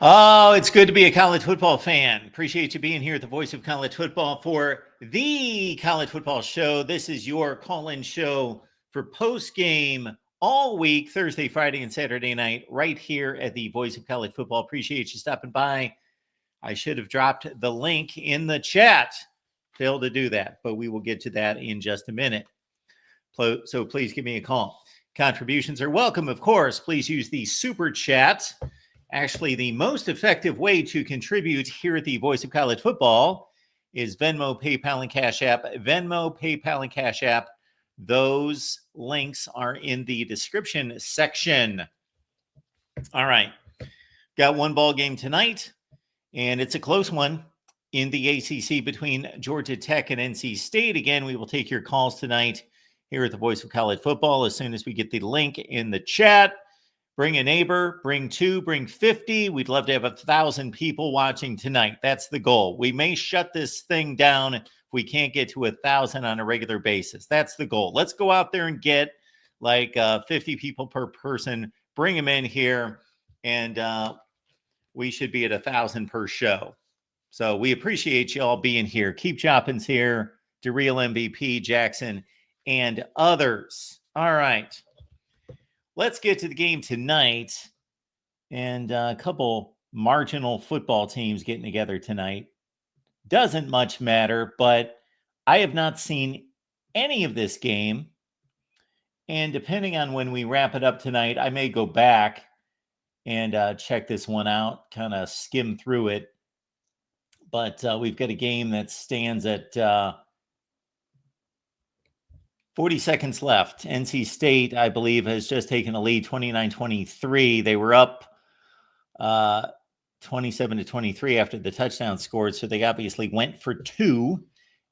Oh, it's good to be a college football fan. Appreciate you being here at the Voice of College Football for the College Football Show. This is your call-in show for Postgame all week, Thursday, Friday, and Saturday night, right here at the Voice of College Football. Appreciate you stopping by. I should have dropped the link in the chat. Failed to do that, but we will get to that in just a minute. So please give me a call. Contributions are welcome, of course. Please use the super chat. Actually, the most effective way to contribute here at the Voice of College Football is Venmo, PayPal, and Cash App. Venmo, PayPal, and Cash App. Those links are in the description section. All right. Got one ball game tonight, and it's a close one in the ACC between Georgia Tech and NC State. Again, we will take your calls tonight here at the Voice of College Football as soon as we get the link in the chat. Bring a neighbor, bring two, bring 50. We'd love to have 1,000 people watching tonight. That's the goal. We may shut this thing down if we can't get to 1,000 on a regular basis. That's the goal. Let's go out there and get like 50 people per person. Bring them in here, and we should be at 1,000 per show. So we appreciate you all being here. Keep Choppins here, DeReal MVP, Jackson, and others. All right. Let's get to the game tonight, and a couple marginal football teams getting together tonight. Doesn't much matter, but I have not seen any of this game, and depending on when we wrap it up tonight, I may go back and check this one out, kind of skim through it. But we've got a game that stands at 40 seconds left. NC State, I believe, has just taken a lead, 29-23. They were up 27-23 after the touchdown scored, so they obviously went for two.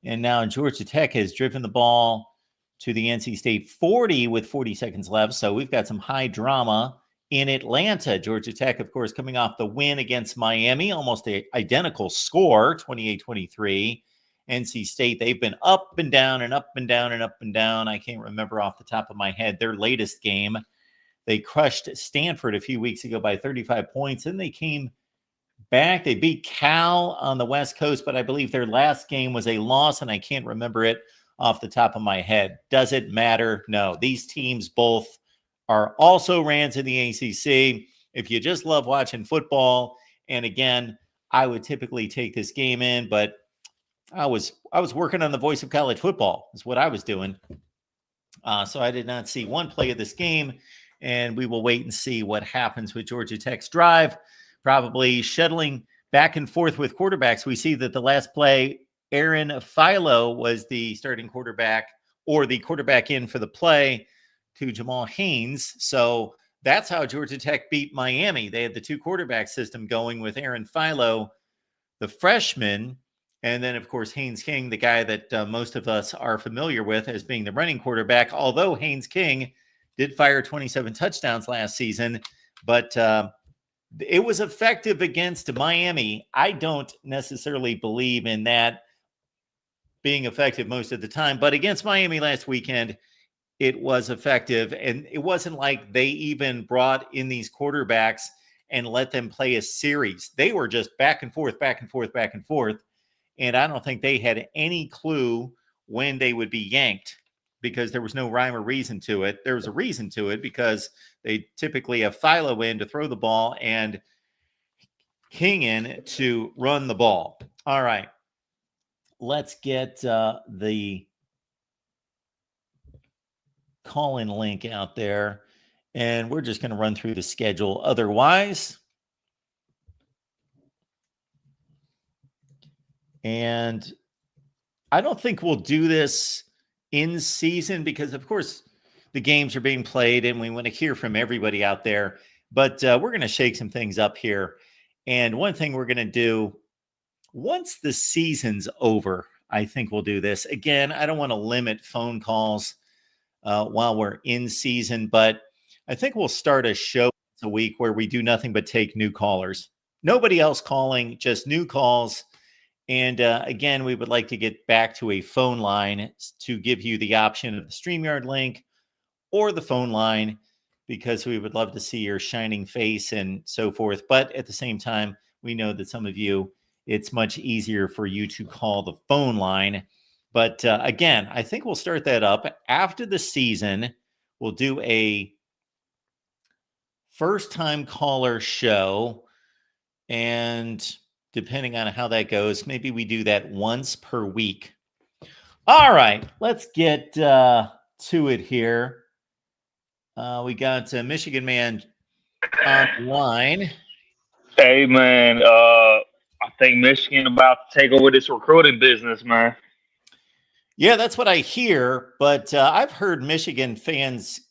And now Georgia Tech has driven the ball to the NC State 40 with 40 seconds left. So we've got some high drama in Atlanta. Georgia Tech, of course, coming off the win against Miami, almost an identical score, 28-23. NC State, they've been up and down and up and down and up and down. I can't remember off the top of my head their latest game. They crushed Stanford a few weeks ago by 35 points, and they came back. They beat Cal on the West Coast, but I believe their last game was a loss, and I can't remember it off the top of my head. Does it matter? No. These teams both are also rans in the ACC. If you just love watching football, and again, I would typically take this game in, but I was working on the Voice of College Football is what I was doing. So I did not see one play of this game, and we will wait and see what happens with Georgia Tech's drive, probably shuttling back and forth with quarterbacks. We see that the last play, Aaron Philo was the starting quarterback or the quarterback in for the play to Jamal Haynes. So that's how Georgia Tech beat Miami. They had the two quarterback system going with Aaron Philo, the freshman, and then, of course, Haynes King, the guy that most of us are familiar with as being the running quarterback, although Haynes King did fire 27 touchdowns last season, but it was effective against Miami. I don't necessarily believe in that being effective most of the time, but against Miami last weekend, it was effective, and it wasn't like they even brought in these quarterbacks and let them play a series. They were just back and forth, back and forth, back and forth. And I don't think they had any clue when they would be yanked because there was no rhyme or reason to it. There was a reason to it because they typically have Philo in to throw the ball and King in to run the ball. All right. Let's get the call-in link out there, and we're just going to run through the schedule. Otherwise, and I don't think we'll do this in season because, of course, the games are being played and we want to hear from everybody out there. But we're going to shake some things up here. And one thing we're going to do once the season's over, I think we'll do this. Again, I don't want to limit phone calls while we're in season, but I think we'll start a show a week where we do nothing but take new callers. Nobody else calling, just new calls. And again, we would like to get back to a phone line to give you the option of the StreamYard link or the phone line. because we would love to see your shining face and so forth. But at the same time, we know that some of you, it's much easier for you to call the phone line. But again, I think we'll start that up after the season. We'll do a first-time caller show, and depending on how that goes, maybe we do that once per week. All right, let's get to it here. We got Michigan Man on the line. Hey, man, I think Michigan about to take over this recruiting business, man. Yeah, that's what I hear, but I've heard Michigan fans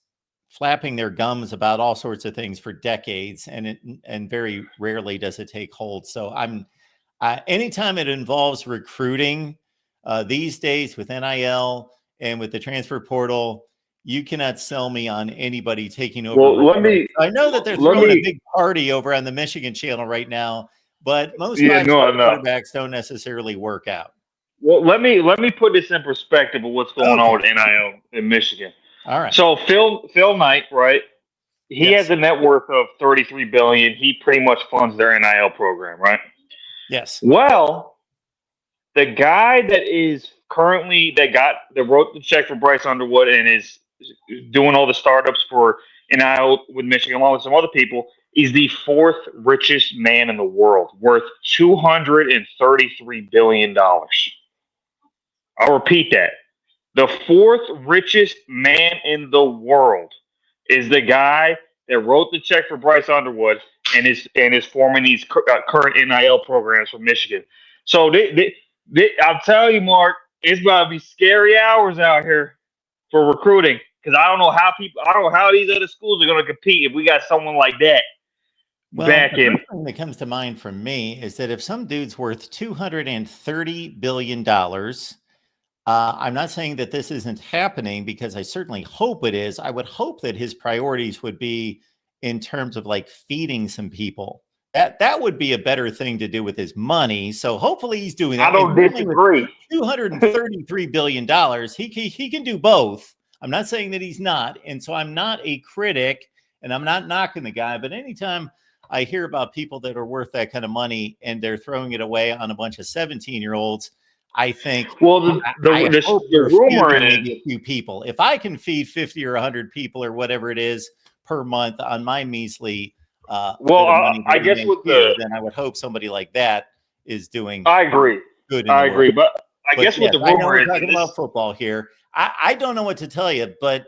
flapping their gums about all sorts of things for decades, and very rarely does it take hold. So anytime it involves recruiting these days with NIL and with the transfer portal, you cannot sell me on anybody taking over. Well, I know that they're throwing a big party over on the Michigan channel right now, but most five-star quarterbacks don't necessarily work out. Well, let me put this in perspective of what's going on with NIL in Michigan. All right. So Phil Knight, right? He has a net worth of $33 billion. He pretty much funds their NIL program, right? Yes. Well, the guy that is currently that wrote the check for Bryce Underwood and is doing all the startups for NIL with Michigan, along with some other people, is the fourth richest man in the world, worth $233 billion. I'll repeat that. The fourth richest man in the world is the guy that wrote the check for Bryce Underwood and is forming these current NIL programs for Michigan. So I'll tell you, Mark, it's about to be scary hours out here for recruiting, because I don't know how these other schools are going to compete if we got someone like that. Well, the first thing that comes to mind for me is that if some dude's worth $230 billion, I'm not saying that this isn't happening, because I certainly hope it is. I would hope that his priorities would be in terms of like feeding some people. That would be a better thing to do with his money. So hopefully he's doing that. I don't disagree. $233 billion. He can do both. I'm not saying that he's not. And so I'm not a critic, and I'm not knocking the guy. But anytime I hear about people that are worth that kind of money and they're throwing it away on a bunch of 17-year-olds, I think, well, the rumor is maybe a few people. If I can feed 50 or 100 people or whatever it is per month on my measly I guess then I would hope somebody like that is doing. I agree. Good. I agree, but I guess what the rumor is. We're talking about football here. I don't know what to tell you, but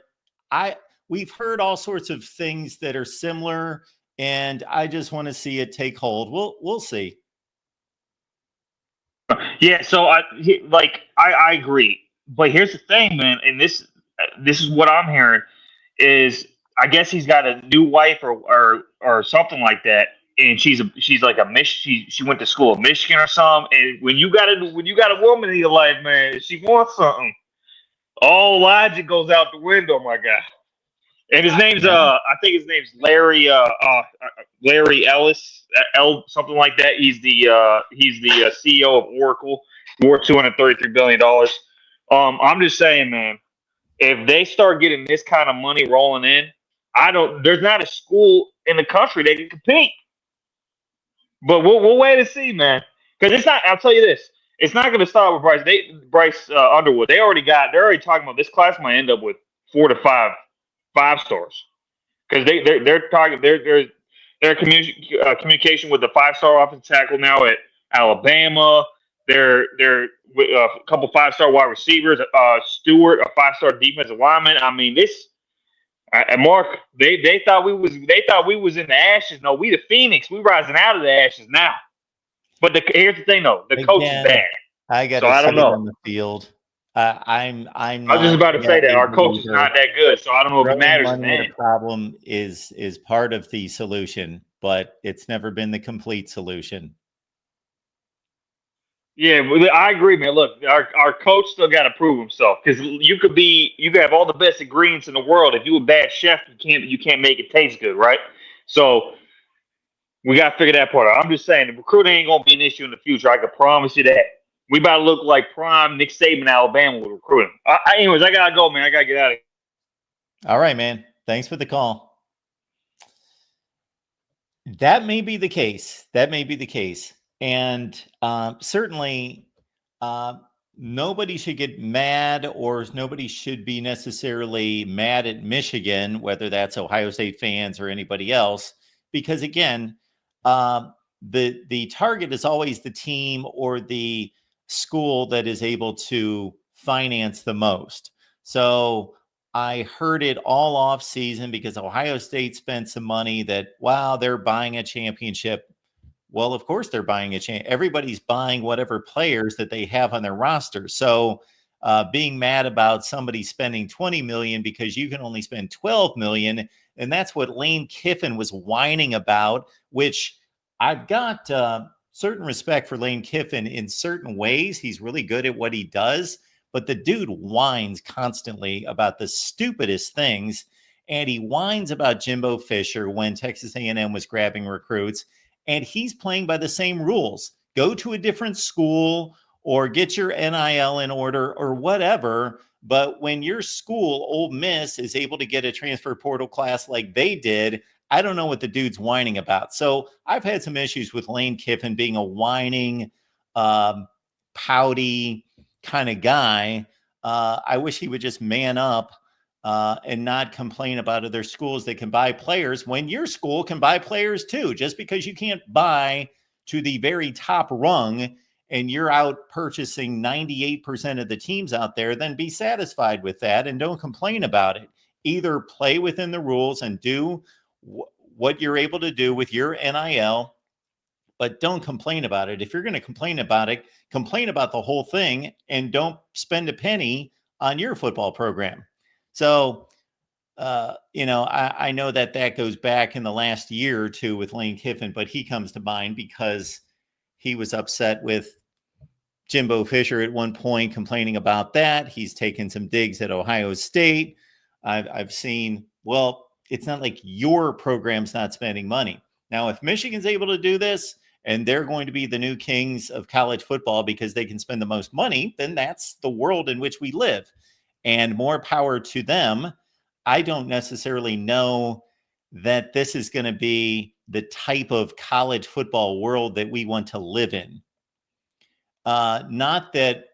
we've heard all sorts of things that are similar, and I just want to see it take hold. We'll see. Yeah, so I agree, but here's the thing, man, and this is what I'm hearing is, I guess he's got a new wife or something like that, and she's like she went to school in Michigan or something. And when you got a woman in your life, man, she wants something, all logic goes out the window, my guy. And his name's I think his name's Larry Ellis, something like that. He's the CEO of Oracle, worth $233 billion. I'm just saying, man, if they start getting this kind of money rolling in, there's not a school in the country that can compete. But we'll wait and see, man. Because it's not. I'll tell you this: it's not going to start with Bryce Underwood. They're already talking about this class might end up with 4 to 5 stars, because they're talking their communication with the 5-star offensive tackle now at Alabama. They're with a couple 5-star wide receivers. Stewart, a 5-star defensive lineman. I mean, this. Mark, they thought we was in the ashes. No, we the Phoenix. We rising out of the ashes now. But here's the thing, though. The coach is bad. I don't know on the field. I'm I was just about to say that our coach is not that good, so I don't know if it matters. The problem is part of the solution, but it's never been the complete solution. Yeah, I agree, man. Look, our coach still got to prove himself, because you could have all the best ingredients in the world. If you're a bad chef, you can't make it taste good, right? So we got to figure that part out. I'm just saying, the recruiting ain't gonna be an issue in the future. I can promise you that. We about to look like prime Nick Saban, Alabama, with recruiting. Anyways, I gotta go, man. I gotta get out of here. All right, man. Thanks for the call. That may be the case. That may be the case. And certainly, uh, nobody should get mad, or nobody should be necessarily mad at Michigan, whether that's Ohio State fans or anybody else, because again, uh, the target is always the team or the school that is able to finance the most. So I heard it all off season because Ohio State spent some money that, wow, they're buying a championship. Well, of course they're buying a champ. Everybody's buying whatever players that they have on their roster. So being mad about somebody spending 20 million because you can only spend 12 million, and that's what Lane Kiffin was whining about, which I've got certain respect for Lane Kiffin in certain ways. He's really good at what he does, but the dude whines constantly about the stupidest things. And he whines about Jimbo Fisher when Texas A&M was grabbing recruits, and he's playing by the same rules. Go to a different school or get your NIL in order or whatever. But when your school, Ole Miss, is able to get a transfer portal class like they did, I don't know what the dude's whining about. So I've had some issues with Lane Kiffin being a whining, pouty kind of guy. I wish he would just man up and not complain about other schools that can buy players when your school can buy players too. Just because you can't buy to the very top rung and you're out purchasing 98% of the teams out there, then be satisfied with that and don't complain about it. Either play within the rules and do what you're able to do with your NIL, but don't complain about it. If you're going to complain about it, complain about the whole thing and don't spend a penny on your football program. So, I know that goes back in the last year or two with Lane Kiffin, but he comes to mind because he was upset with Jimbo Fisher at one point, complaining about that. He's taken some digs at Ohio State. I've seen, well, it's not like your program's not spending money. Now, if Michigan's able to do this and they're going to be the new kings of college football because they can spend the most money, then that's the world in which we live. And more power to them. I don't necessarily know that this is going to be the type of college football world that we want to live in. Not that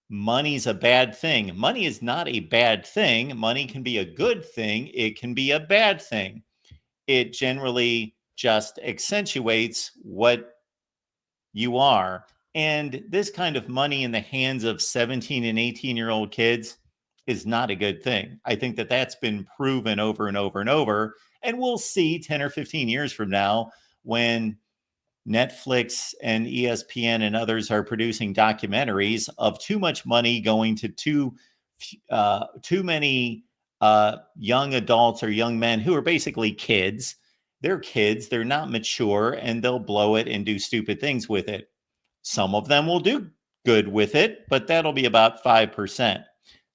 money's a bad thing. Money is not a bad thing. Money can be a good thing. It can be a bad thing. It generally just accentuates what you are. And this kind of money in the hands of 17 and 18-year-old kids is not a good thing. I think that that's been proven over and over and over. And we'll see 10 or 15 years from now when Netflix and ESPN and others are producing documentaries of too much money going to too many young adults or young men who are basically kids. They're kids, they're not mature, and they'll blow it and do stupid things with it. Some of them will do good with it, but that'll be about 5%.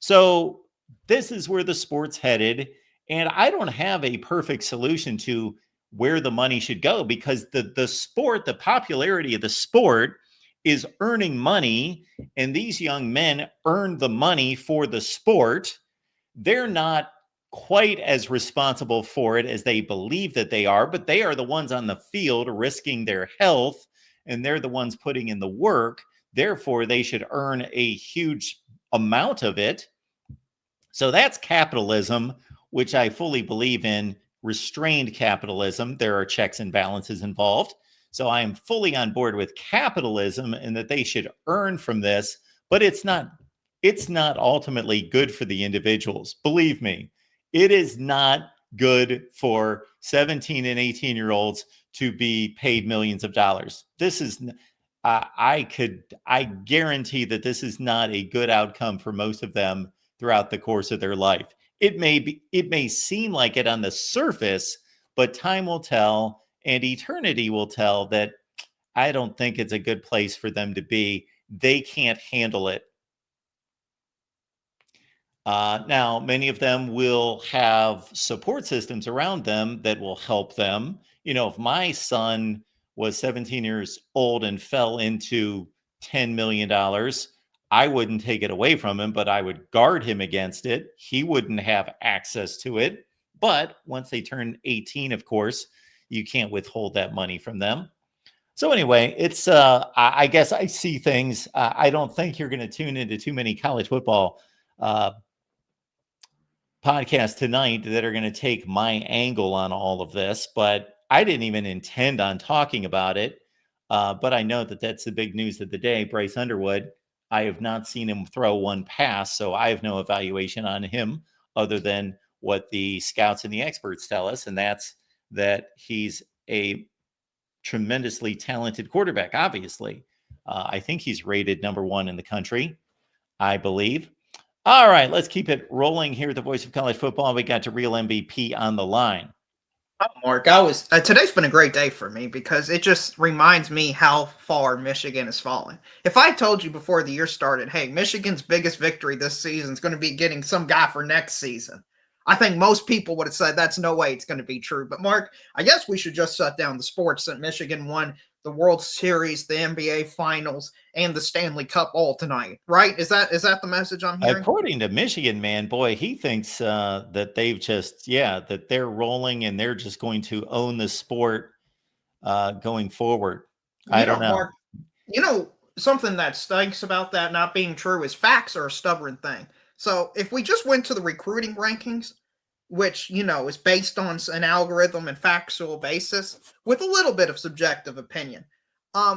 So this is where the sport's headed. And I don't have a perfect solution to where the money should go, because the sport, the popularity of the sport is earning money, and these young men earn the money for the sport. They're not quite as responsible for it as they believe that they are, but they are the ones on the field risking their health, and they're the ones putting in the work. Therefore, they should earn a huge amount of it. So that's capitalism, which I fully believe in. Restrained capitalism. There are checks and balances involved. So I am fully on board with capitalism and that they should earn from this, but it's not ultimately good for the individuals. Believe me, it is not good for 17 and 18-year-olds to be paid millions of dollars. This is I guarantee that this is not a good outcome for most of them throughout the course of their life. It may seem like it on the surface, but time will tell and eternity will tell that I don't think it's a good place for them to be. They can't handle it. Now, many of them will have support systems around them that will help them. If my son was 17 years old and fell into $10 million, I wouldn't take it away from him, but I would guard him against it. He wouldn't have access to it. But once they turn 18, of course, you can't withhold that money from them. So anyway, it's I guess I see things. I don't think you're going to tune into too many college football podcasts tonight that are going to take my angle on all of this, but I didn't even intend on talking about it. But I know that that's the big news of the day. Bryce Underwood, I have not seen him throw one pass, so I have no evaluation on him other than what the scouts and the experts tell us, and that's that he's a tremendously talented quarterback, obviously. I think he's rated number 1 in the country, I believe. All right, let's keep it rolling here at the Voice of College Football. We got to real MVP on the line. Oh, Mark, today's been a great day for me because it just reminds me how far Michigan has fallen. If I told you before the year started, hey, Michigan's biggest victory this season is going to be getting some guy for next season, I think most people would have said that's no way it's going to be true. But Mark, I guess we should just shut down the sports that Michigan won the World Series, the NBA Finals, and the Stanley Cup all tonight, right? Is that the message I'm hearing? According to Michigan, man, boy, he thinks that they've just, that they're rolling and they're just going to own the sport going forward. I don't know. Mark, something that stinks about that not being true is facts are a stubborn thing. So if we just went to the recruiting rankings, which, is based on an algorithm and factual basis with a little bit of subjective opinion,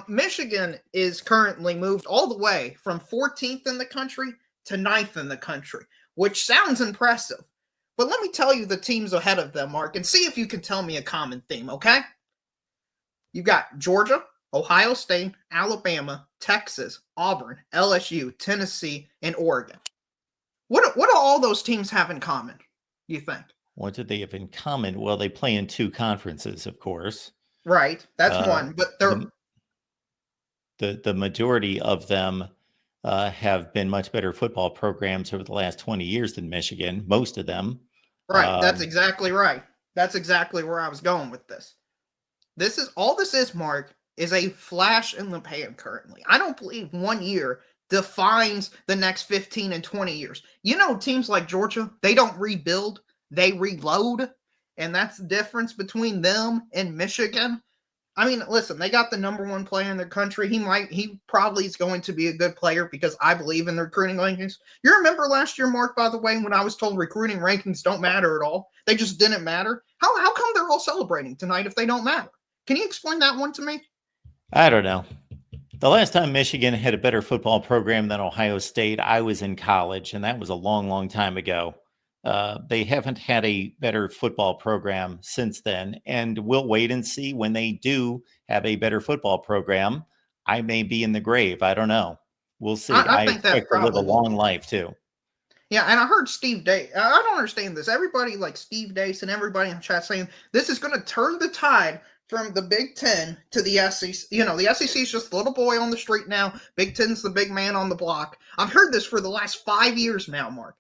Michigan is currently moved all the way from 14th in the country to 9th in the country, which sounds impressive. But let me tell you the teams ahead of them, Mark, and see if you can tell me a common theme, okay? You've got Georgia, Ohio State, Alabama, Texas, Auburn, LSU, Tennessee, and Oregon. What do all those teams have in common, you think? What do they have in common? Well, they play in 2 conferences, of course. Right, that's one, but they're... The majority of them have been much better football programs over the last 20 years than Michigan, most of them. Right, that's exactly right. That's exactly where I was going with this. This is, Mark, is a flash in the pan currently. I don't believe 1 year defines the next 15 and 20 years. Teams like Georgia, they don't rebuild, they reload, and that's the difference between them and Michigan. I mean, listen, they got the number 1 player in their country. He probably is going to be a good player because I believe in the recruiting rankings. You remember last year, Mark, by the way, when I was told recruiting rankings don't matter at all? They just didn't matter. How come they're all celebrating tonight if they don't matter? Can you explain that one to me? I don't know. The last time Michigan had a better football program than Ohio State, I was in college, and that was a long, long time ago. They haven't had a better football program since then, and we'll wait and see when they do have a better football program. I may be in the grave. I don't know. We'll see. I expect to live a long life, too. Yeah, and I heard Steve Day. I don't understand this. Everybody like Steve Dace and everybody in the chat saying this is going to turn the tide from the Big Ten to the SEC. The SEC is just a little boy on the street now. Big Ten's the big man on the block. I've heard this for the last 5 years now, Mark.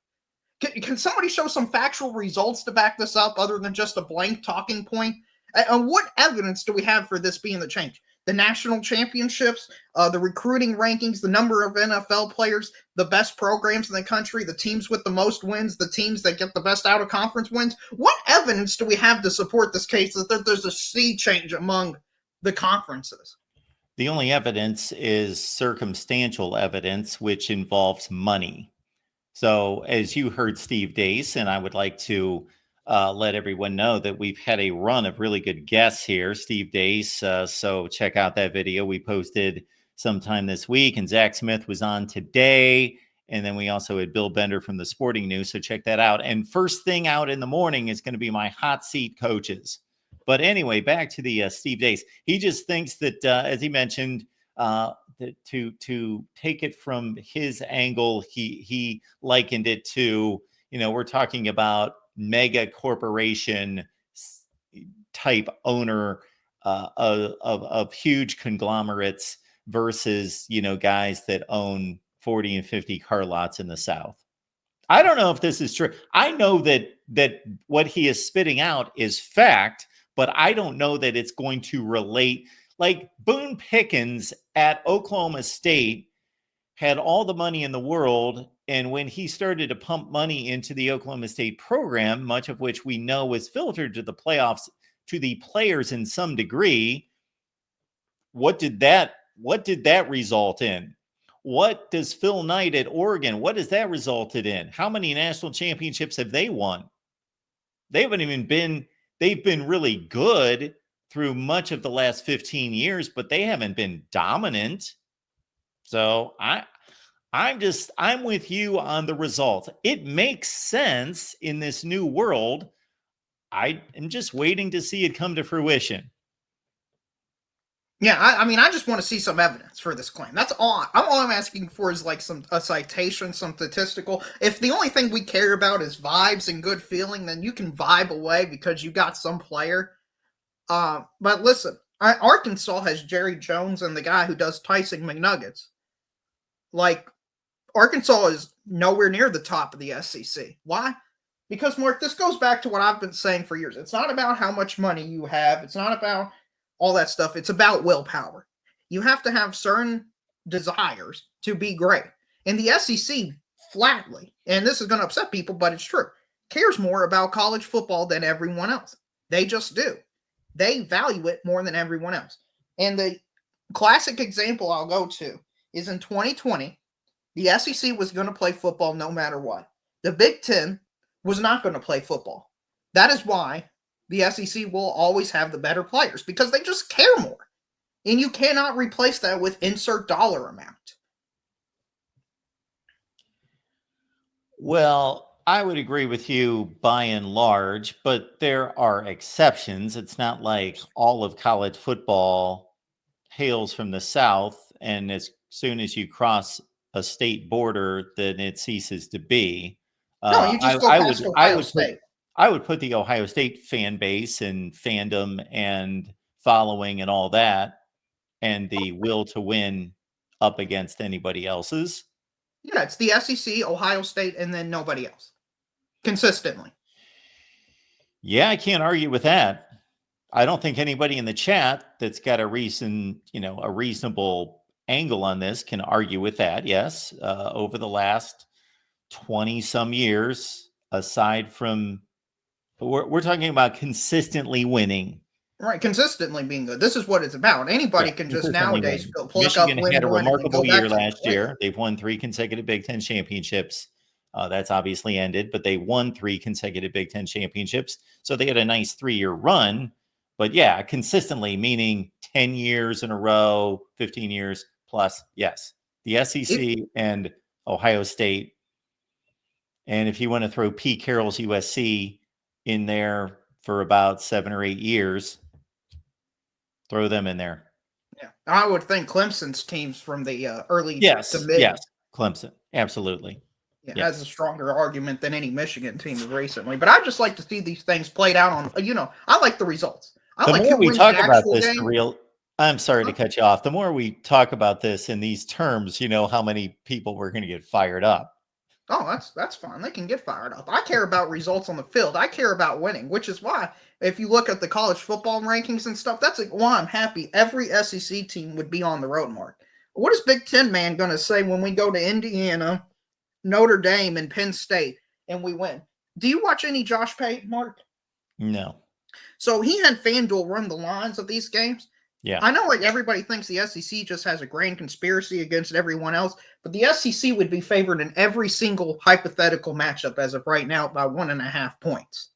Can somebody show some factual results to back this up other than just a blank talking point? And what evidence do we have for this being the change? The national championships, the recruiting rankings, the number of NFL players, the best programs in the country, the teams with the most wins, the teams that get the best out-of-conference wins. What evidence do we have to support this case that there's a sea change among the conferences? The only evidence is circumstantial evidence, which involves money. So as you heard Steve Dace, and I would like to let everyone know that we've had a run of really good guests here, Steve Dace. So check out that video we posted sometime this week. And Zach Smith was on today. And then we also had Bill Bender from the Sporting News. So check that out. And first thing out in the morning is going to be my hot seat coaches. But anyway, back to the Steve Dace. He just thinks that, as he mentioned, to take it from his angle, he likened it to, we're talking about mega corporation type owner of huge conglomerates versus, guys that own 40 and 50 car lots in the South. I don't know if this is true. I know that what he is spitting out is fact, but I don't know that it's going to relate. Like Boone Pickens at Oklahoma State had all the money in the world. And when he started to pump money into the Oklahoma State program, much of which we know was filtered to the playoffs to the players in some degree. What did that result in? What does Phil Knight at Oregon, what has that resulted in? How many national championships have they won? They haven't even been, they've been really good through much of the last 15 years, but they haven't been dominant. So I'm with you on the results. It makes sense in this new world. I am just waiting to see it come to fruition. Yeah, I mean, I just want to see some evidence for this claim. That's all. All I'm asking for is like a citation, some statistical. If the only thing we care about is vibes and good feeling, then you can vibe away because you got some player. But listen, Arkansas has Jerry Jones and the guy who does Tyson McNuggets. Like, Arkansas is nowhere near the top of the SEC. Why? Because, Mark, this goes back to what I've been saying for years. It's not about how much money you have. It's not about all that stuff. It's about willpower. You have to have certain desires to be great. And the SEC flatly, and this is going to upset people, but it's true, cares more about college football than everyone else. They just do. They value it more than everyone else. And the classic example I'll go to is in 2020, the SEC was going to play football no matter what. The Big Ten was not going to play football. That is why the SEC will always have the better players, because they just care more. And you cannot replace that with insert dollar amount. Well, I would agree with you by and large, but there are exceptions. It's not like all of college football hails from the South, and as soon as you cross a state border, then it ceases to be. No, you just go past Ohio State. I would put the Ohio State fan base and fandom and following and all that and the will to win up against anybody else's. Yeah, it's the SEC, Ohio State, and then nobody else. Consistently. Yeah, I can't argue with that. I don't think anybody in the chat that's got a reasonable angle on this can argue with that. Yes, over the last 20 some years, aside from we're talking about consistently winning. Right, consistently being good. This is what it's about. Anybody can just nowadays go pluck Michigan up, win had a one, remarkable and go back year to last year. They've won 3 consecutive Big Ten championships. That's obviously ended, but they won 3 consecutive Big Ten championships. So they had a nice 3-year run. But yeah, consistently, meaning 10 years in a row, 15 years plus. Yes, the SEC and Ohio State. And if you want to throw Pete Carroll's USC in there for about 7 or 8 years, throw them in there. Yeah, I would think Clemson's teams from the early yes, to mid. Yes, Clemson, absolutely. Yeah, yes. Has a stronger argument than any Michigan team recently. But I just like to see these things played out on. I like the results. The more we talk about this, I'm sorry to cut you off. The more we talk about this in these terms, how many people we're going to get fired up. Oh, that's fine. They can get fired up. I care about results on the field. I care about winning, which is why if you look at the college football rankings and stuff, that's why I'm happy every SEC team would be on the road, Mark. What is Big Ten man going to say when we go to Indiana, Notre Dame, and Penn State and we win? Do you watch any Josh Pate, Mark? No. So he had FanDuel run the lines of these games. Yeah. I know everybody thinks the SEC just has a grand conspiracy against everyone else, but the SEC would be favored in every single hypothetical matchup as of right now by 1.5 points.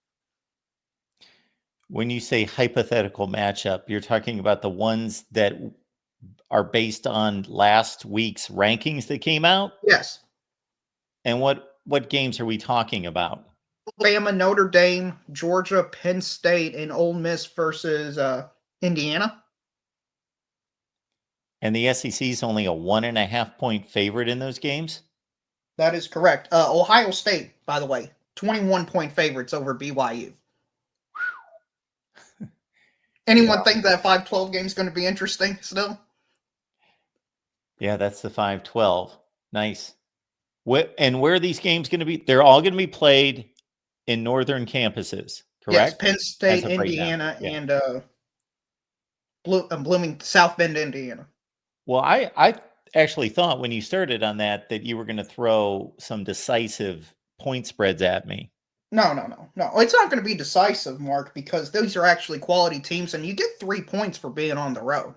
When you say hypothetical matchup, you're talking about the ones that are based on last week's rankings that came out? Yes. And what games are we talking about? Alabama, Notre Dame, Georgia, Penn State, and Ole Miss versus Indiana. And the SEC is only a 1.5 point favorite in those games? That is correct. Ohio State, by the way, 21 point favorites over BYU. Anyone think that 5-12 game is going to be interesting still? Yeah, that's the 5-12. Nice. And where are these games going to be? They're all going to be played in northern campuses, correct? Yes, Penn State, Indiana, and Blooming, South Bend, Indiana. Well, I actually thought when you started on that you were going to throw some decisive point spreads at me. No. It's not going to be decisive, Mark, because those are actually quality teams, and you get 3 points for being on the road.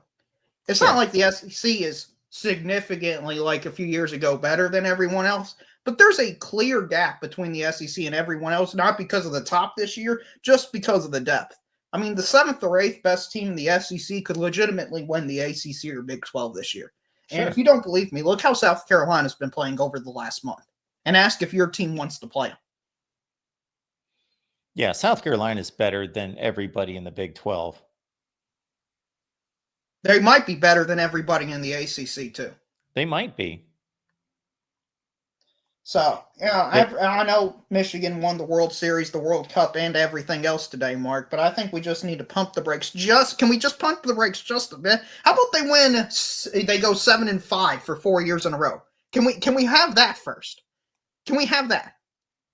It's Sure. not like the SEC is significantly, like a few years ago, better than everyone else, but there's a clear gap between the SEC and everyone else, not because of the top this year, just because of the depth. I mean, the 7th or 8th best team in the SEC could legitimately win the ACC or Big 12 this year. And Sure. if you don't believe me, look how South Carolina's been playing over the last month and ask if your team wants to play them. Yeah, South Carolina is better than everybody in the Big 12. They might be better than everybody in the ACC, too. They might be. So, I know Michigan won the World Series, the World Cup, and everything else today, Mark, but I think we just need to pump the brakes. Can we just pump the brakes just a bit? How about they go 7-5 for 4 years in a row? Can we have that first? Can we have that?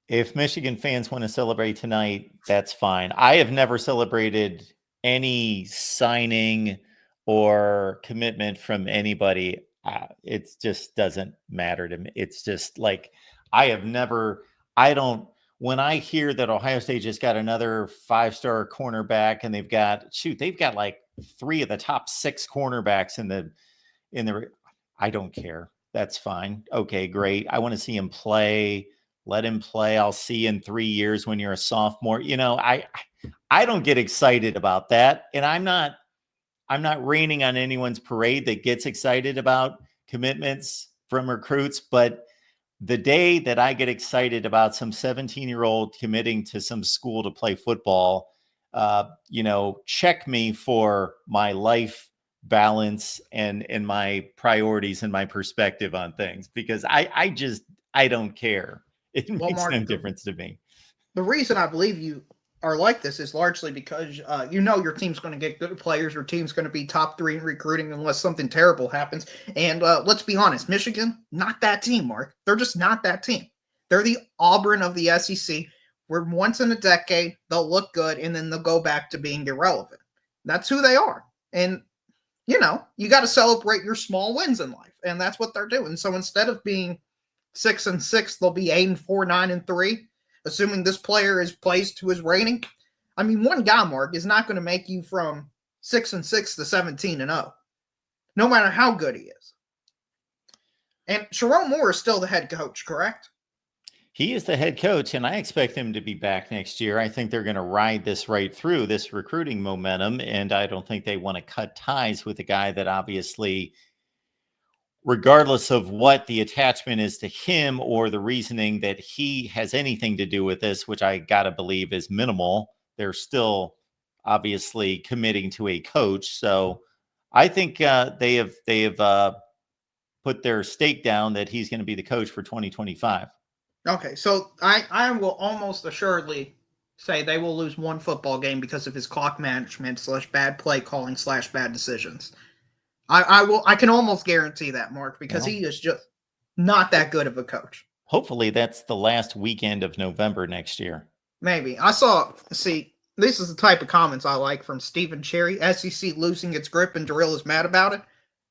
If Michigan fans want to celebrate tonight, that's fine. I have never celebrated any signing or commitment from anybody. It just doesn't matter to me. It's just like when I hear that Ohio State just got another 5-star cornerback and they've got like 3 of the top 6 cornerbacks I don't care. That's fine. Okay, great. I want to see him play. Let him play. I'll see you in 3 years when you're a sophomore. I don't get excited about that. And I'm not raining on anyone's parade that gets excited about commitments from recruits. But the day that I get excited about some 17-year-old committing to some school to play football, check me for my life balance and my priorities and my perspective on things, because I don't care. It makes no difference to me. The reason I believe you are like this is largely because your team's going to get good players. Your team's going to be top 3 in recruiting unless something terrible happens. And let's be honest, Michigan, not that team, Mark. They're just not that team. They're the Auburn of the SEC, where once in a decade they'll look good and then they'll go back to being irrelevant. That's who they are. And you got to celebrate your small wins in life, and that's what they're doing. So instead of being 6-6, they'll be 8-4, 9-3. Assuming this player is placed to his rating. I mean, one guy, Mark, is not going to make you from 6-6 to 17-0, no matter how good he is. And Sharon Moore is still the head coach, correct? He is the head coach, and I expect him to be back next year. I think they're going to ride this right through, this recruiting momentum, and I don't think they want to cut ties with a guy that obviously, regardless of what the attachment is to him or the reasoning that he has anything to do with this, which I got to believe is minimal, they're still obviously committing to a coach. So I think they have put their stake down that he's going to be the coach for 2025. Okay, so I will almost assuredly say they will lose one football game because of his clock management / bad play calling / bad decisions. I can almost guarantee that, Mark, because he is just not that good of a coach. Hopefully that's the last weekend of November next year. Maybe. This is the type of comments I like from Stephen Cherry. SEC losing its grip and Darrell is mad about it.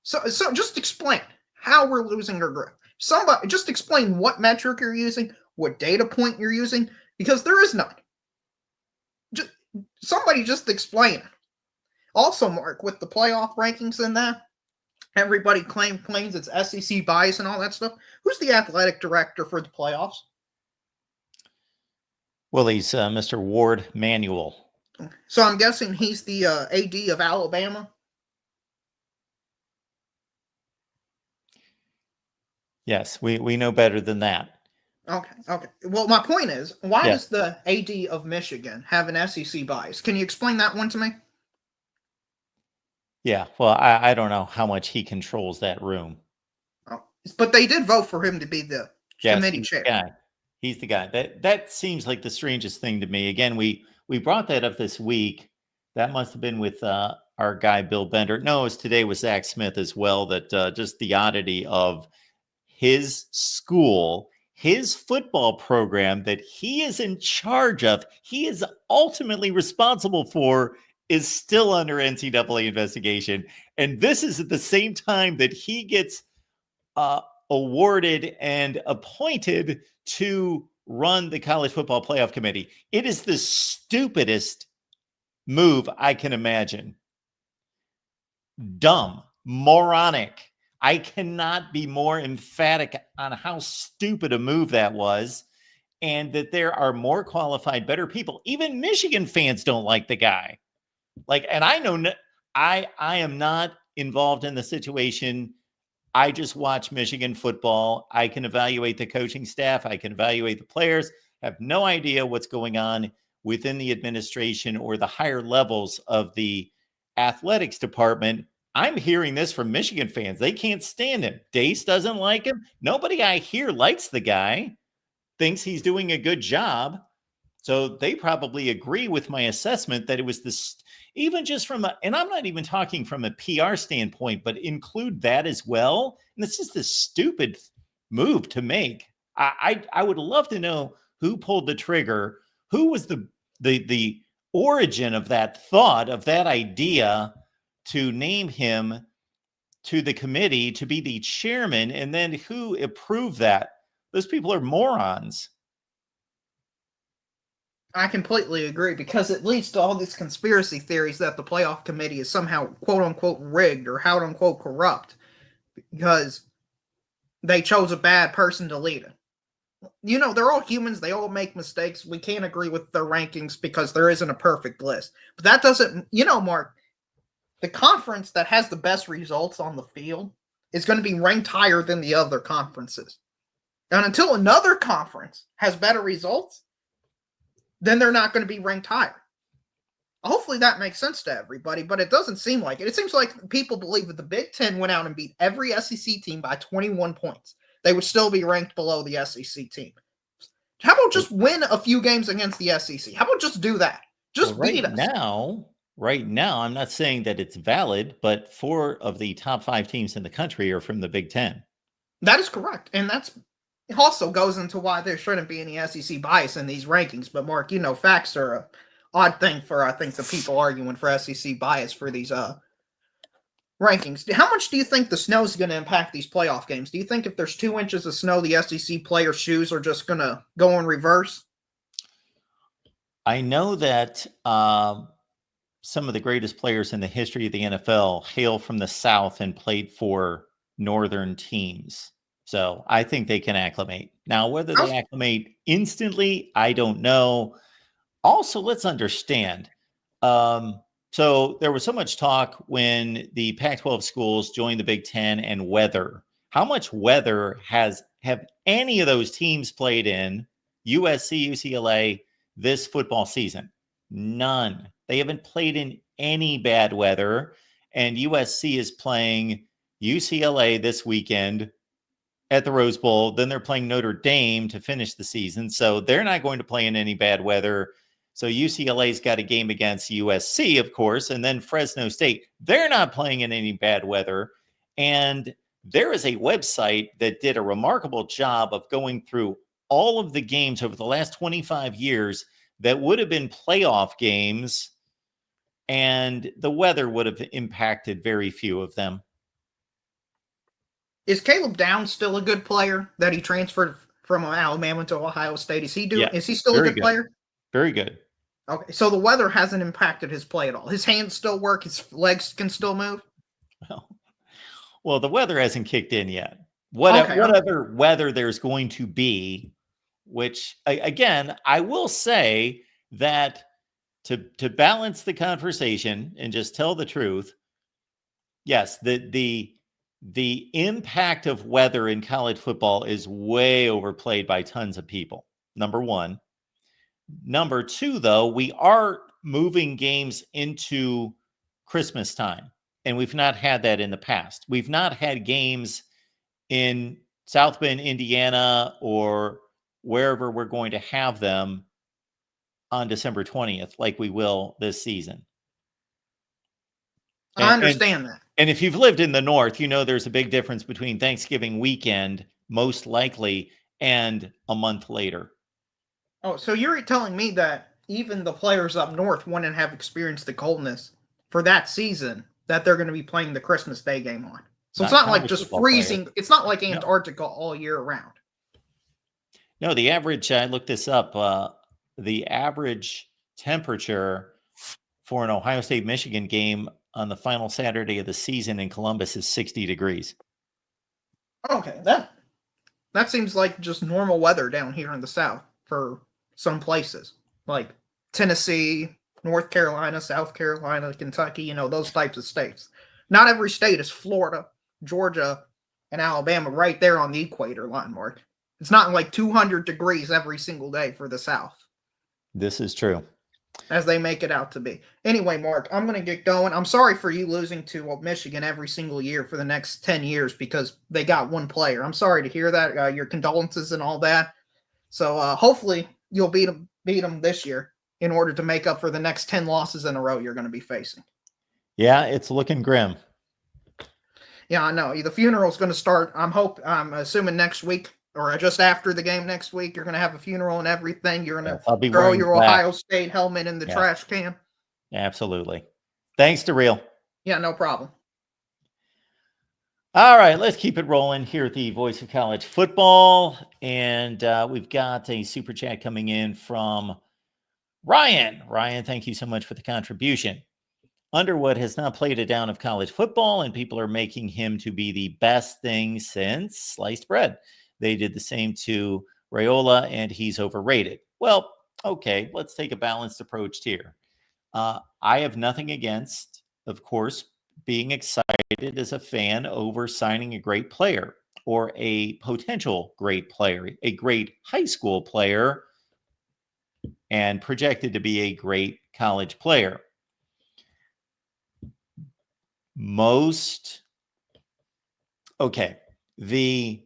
So just explain how we're losing our grip. Somebody just explain what metric you're using, what data point you're using, because there is none. Somebody just explain it. Also, Mark, with the playoff rankings and that, everybody claims it's SEC bias and all that stuff. Who's the athletic director for the playoffs? Well, he's Mr. Ward Manuel. So I'm guessing he's the AD of Alabama? Yes, we know better than that. Okay. Well, my point is, why does the AD of Michigan have an SEC bias? Can you explain that one to me? Yeah, well, I don't know how much he controls that room. Oh, but they did vote for him to be the committee chair. He's the guy. That seems like the strangest thing to me. Again, we brought that up this week. That must have been with our guy Bill Bender. No, it was today with Zach Smith as well. That just the oddity of his school, his football program that he is in charge of, he is ultimately responsible for, is still under NCAA investigation. And this is at the same time that he gets awarded and appointed to run the college football playoff committee. It is the stupidest move I can imagine. Dumb, moronic. I cannot be more emphatic on how stupid a move that was, and that there are more qualified, better people. Even Michigan fans don't like the guy. Like, and I know I am not involved in the situation. I just watch Michigan football. I can evaluate the coaching staff. I can evaluate the players. Have no idea what's going on within the administration or the higher levels of the athletics department. I'm hearing this from Michigan fans. They can't stand him. Dace doesn't like him. Nobody I hear likes the guy, thinks he's doing a good job. So they probably agree with my assessment that it was this, even just from and I'm not even talking from a PR standpoint, but include that as well. And it's just this stupid move to make. I would love to know who pulled the trigger, who was the origin of that thought, of that idea to name him to the committee to be the chairman, and then who approved that. Those people are morons. I completely agree, because it leads to all these conspiracy theories that the playoff committee is somehow quote-unquote rigged or quote-unquote corrupt because they chose a bad person to lead it. You know, they're all humans. They all make mistakes. We can't agree with their rankings because there isn't a perfect list. But that doesn't, you know, Mark, the conference that has the best results on the field is going to be ranked higher than the other conferences. And until another conference has better results, then they're not going to be ranked higher. Hopefully that makes sense to everybody, but it doesn't seem like it. It seems like people believe that the Big Ten went out and beat every SEC team by 21 points. They would still be ranked below the SEC team. How about just win a few games against the SEC? How about just do that? Just beat us. Right now, I'm not saying that it's valid, but 4 of the top 5 teams in the country are from the Big Ten. That is correct. And that's also goes into why there shouldn't be any SEC bias in these rankings. But Mark, you know, facts are an odd thing for, I think, the people arguing for SEC bias for these rankings. How much do you think the snow is going to impact these playoff games? Do you think if there's 2 inches of snow, the SEC players' shoes are just going to go in reverse? I know that some of the greatest players in the history of the NFL hail from the South and played for northern teams. So I think they can acclimate. Now, whether they acclimate instantly, I don't know. Also, let's understand. So there was so much talk when the Pac-12 schools joined the Big Ten and weather. How much weather have any of those teams played in, USC, UCLA, this football season? None. They haven't played in any bad weather. And USC is playing UCLA this weekend at the Rose Bowl. Then they're playing Notre Dame to finish the season. So they're not going to play in any bad weather. So UCLA's got a game against USC, of course, and then Fresno State. They're not playing in any bad weather. And there is a website that did a remarkable job of going through all of the games over the last 25 years that would have been playoff games, and the weather would have impacted very few of them. Is Caleb Downs still a good player that he transferred from Alabama to Ohio State? Is he still a good player? Very good. Okay, so the weather hasn't impacted his play at all. His hands still work. His legs can still move. Well, the weather hasn't kicked in yet. Whatever weather there's going to be, which again, I will say that to balance the conversation and just tell the truth, yes, the impact of weather in college football is way overplayed by tons of people. Number one. Number two, though, we are moving games into Christmas time, and we've not had that in the past. We've not had games in South Bend, Indiana, or wherever we're going to have them on December 20th, like we will this season. I understand that. And if you've lived in the North, you know there's a big difference between Thanksgiving weekend, most likely, and a month later. Oh, so you're telling me that even the players up north wouldn't have experienced the coldness for that season that they're going to be playing the Christmas Day game on. So it's not like just freezing. It's not like Antarctica all year round. No, the average, I looked this up, the average temperature for an Ohio State-Michigan game on the final Saturday of the season in Columbus is 60 degrees. Okay, that seems like just normal weather down here in the South for some places, like Tennessee, North Carolina, South Carolina, Kentucky, those types of states. Not every state is Florida, Georgia, and Alabama right there on the equator line, Mark. It's not like 200 degrees every single day for the South, This is true. as they make it out to be. Anyway, Mark, I'm going to get going. I'm sorry for you losing to Michigan every single year for the next 10 years because they got one player. I'm sorry to hear that. Your condolences and all that. So hopefully you'll beat them this year in order to make up for the next 10 losses in a row you're going to be facing. Yeah, it's looking grim. Yeah, I know. The funeral's going to start, I'm assuming next week or just after the game next week. You're going to have a funeral and everything. You're going I'll be to throw wearing your black. Ohio State helmet in the trash can. Absolutely. Thanks to Real. Yeah, no problem. All right, let's keep it rolling here at the Voice of College Football. And we've got a super chat coming in from Ryan. Ryan, thank you so much for the contribution. Underwood has not played a down of college football, and people are making him to be the best thing since sliced bread. They did the same to Raiola, and he's overrated. Well, okay, let's take a balanced approach here. I have nothing against, of course, being excited as a fan over signing a great player or a potential great player, a great high school player, and projected to be a great college player. The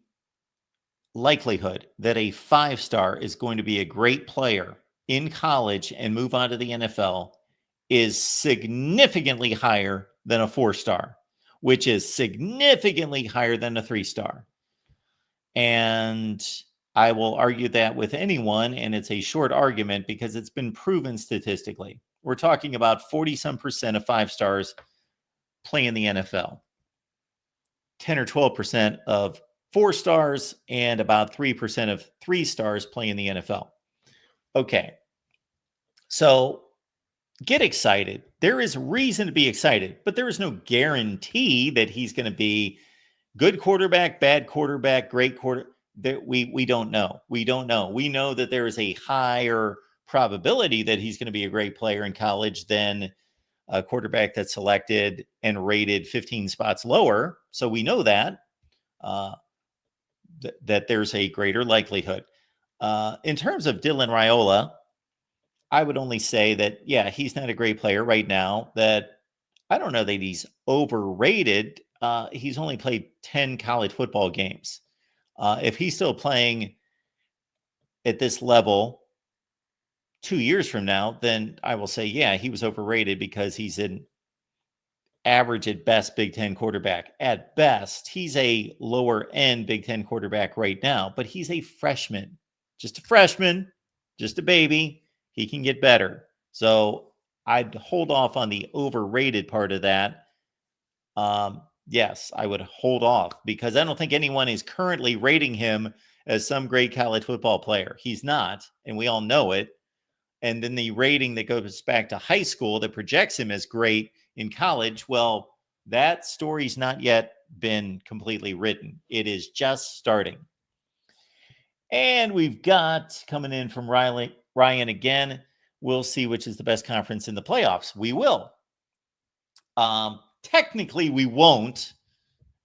likelihood that a 5-star is going to be a great player in college and move on to the NFL is significantly higher than a 4-star, which is significantly higher than a 3-star. And I will argue that with anyone, and it's a short argument because it's been proven statistically. We're talking about 40-some% of 5-stars play in the NFL, 10 or 12% of 4-stars, and about 3% of 3-stars play in the NFL. Okay, so get excited. There is reason to be excited, but there is no guarantee that he's going to be good quarterback, bad quarterback, great quarter. That we don't know. We don't know. We know that there is a higher probability that he's going to be a great player in college than a quarterback that's selected and rated 15 spots lower. So we know that that there's a greater likelihood. In terms of Dylan Raiola, I would only say that, yeah, he's not a great player right now. That I don't know that he's overrated. He's only played 10 college football games. If he's still playing at this level 2 years from now, then I will say, yeah, he was overrated because he's an average at best Big Ten quarterback. At best, he's a lower end Big Ten quarterback right now, but he's a freshman, just a baby. He can get better. So I'd hold off on the overrated part of that. Yes, I would hold off because I don't think anyone is currently rating him as some great college football player. He's not, and we all know it. And then the rating that goes back to high school that projects him as great in college, well, that story's not yet been completely written. It is just starting. And we've got coming in from Ryan again. We'll see which is the best conference in the playoffs. We will. Technically, we won't,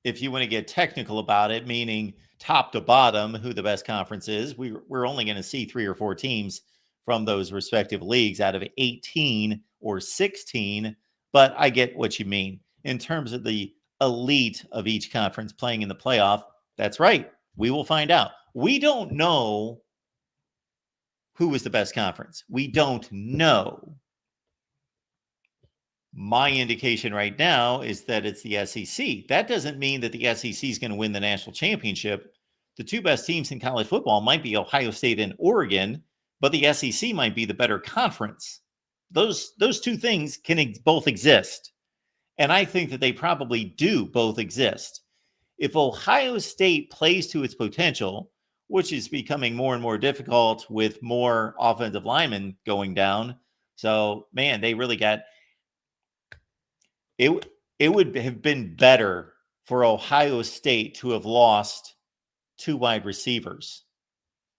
if you want to get technical about it, meaning top to bottom, who the best conference is. We're only going to see 3 or 4 teams from those respective leagues out of 18 or 16. But I get what you mean. In terms of the elite of each conference playing in the playoff, that's right. We will find out. We don't know who was the best conference. We don't know. My indication right now is that it's the SEC. That doesn't mean that the SEC is going to win the national championship. The 2 best teams in college football might be Ohio State and Oregon, but the SEC might be the better conference. Those 2 things can both exist. And I think that they probably do both exist. If Ohio State plays to its potential, which is becoming more and more difficult with more offensive linemen going down. So, man, they really got it. It would have been better for Ohio State to have lost 2 wide receivers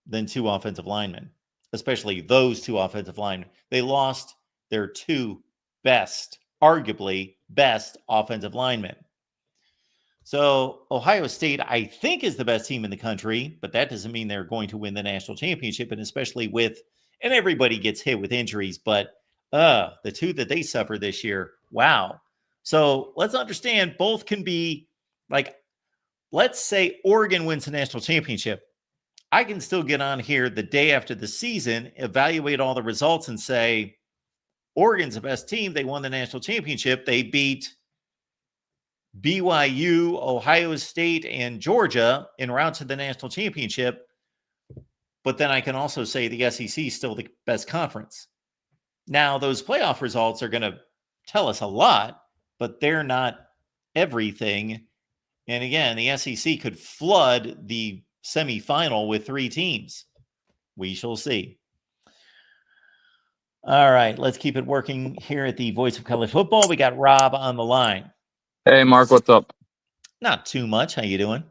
than 2 offensive linemen, especially those 2 offensive linemen. They lost their 2 best, arguably best offensive linemen. So Ohio State, I think, is the best team in the country, but that doesn't mean they're going to win the national championship. And especially and everybody gets hit with injuries, but the 2 that they suffered this year, wow. So let's understand both can be like, let's say Oregon wins the national championship. I can still get on here the day after the season, evaluate all the results and say, Oregon's the best team. They won the national championship. They beat BYU, Ohio State, and Georgia en route to the national championship. But then I can also say the SEC is still the best conference. Now, those playoff results are going to tell us a lot, but they're not everything. And again, the SEC could flood the semifinal with 3 teams. We shall see. All right, let's keep it working here at the Voice of College Football. We got Rob on the line. Hey, Mark, what's up? Not too much. How you doing?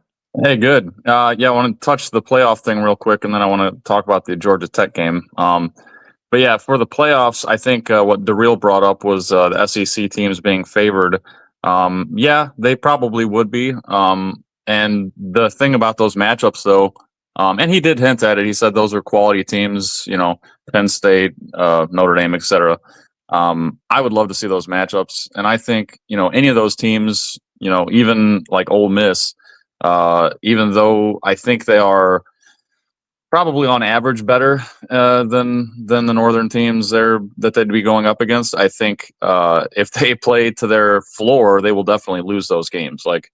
Hey, good. I want to touch the playoff thing real quick, and then I want to talk about the Georgia Tech game. But yeah, for the playoffs, I think what DeReal brought up was the SEC teams being favored. Yeah, they probably would be. And the thing about those matchups, though, and he did hint at it. He said those are quality teams, Penn State, Notre Dame, etc. I would love to see those matchups, and I think any of those teams, even like Ole Miss, even though I think they are probably on average better than the northern teams that they'd be going up against. I think if they play to their floor, they will definitely lose those games. Like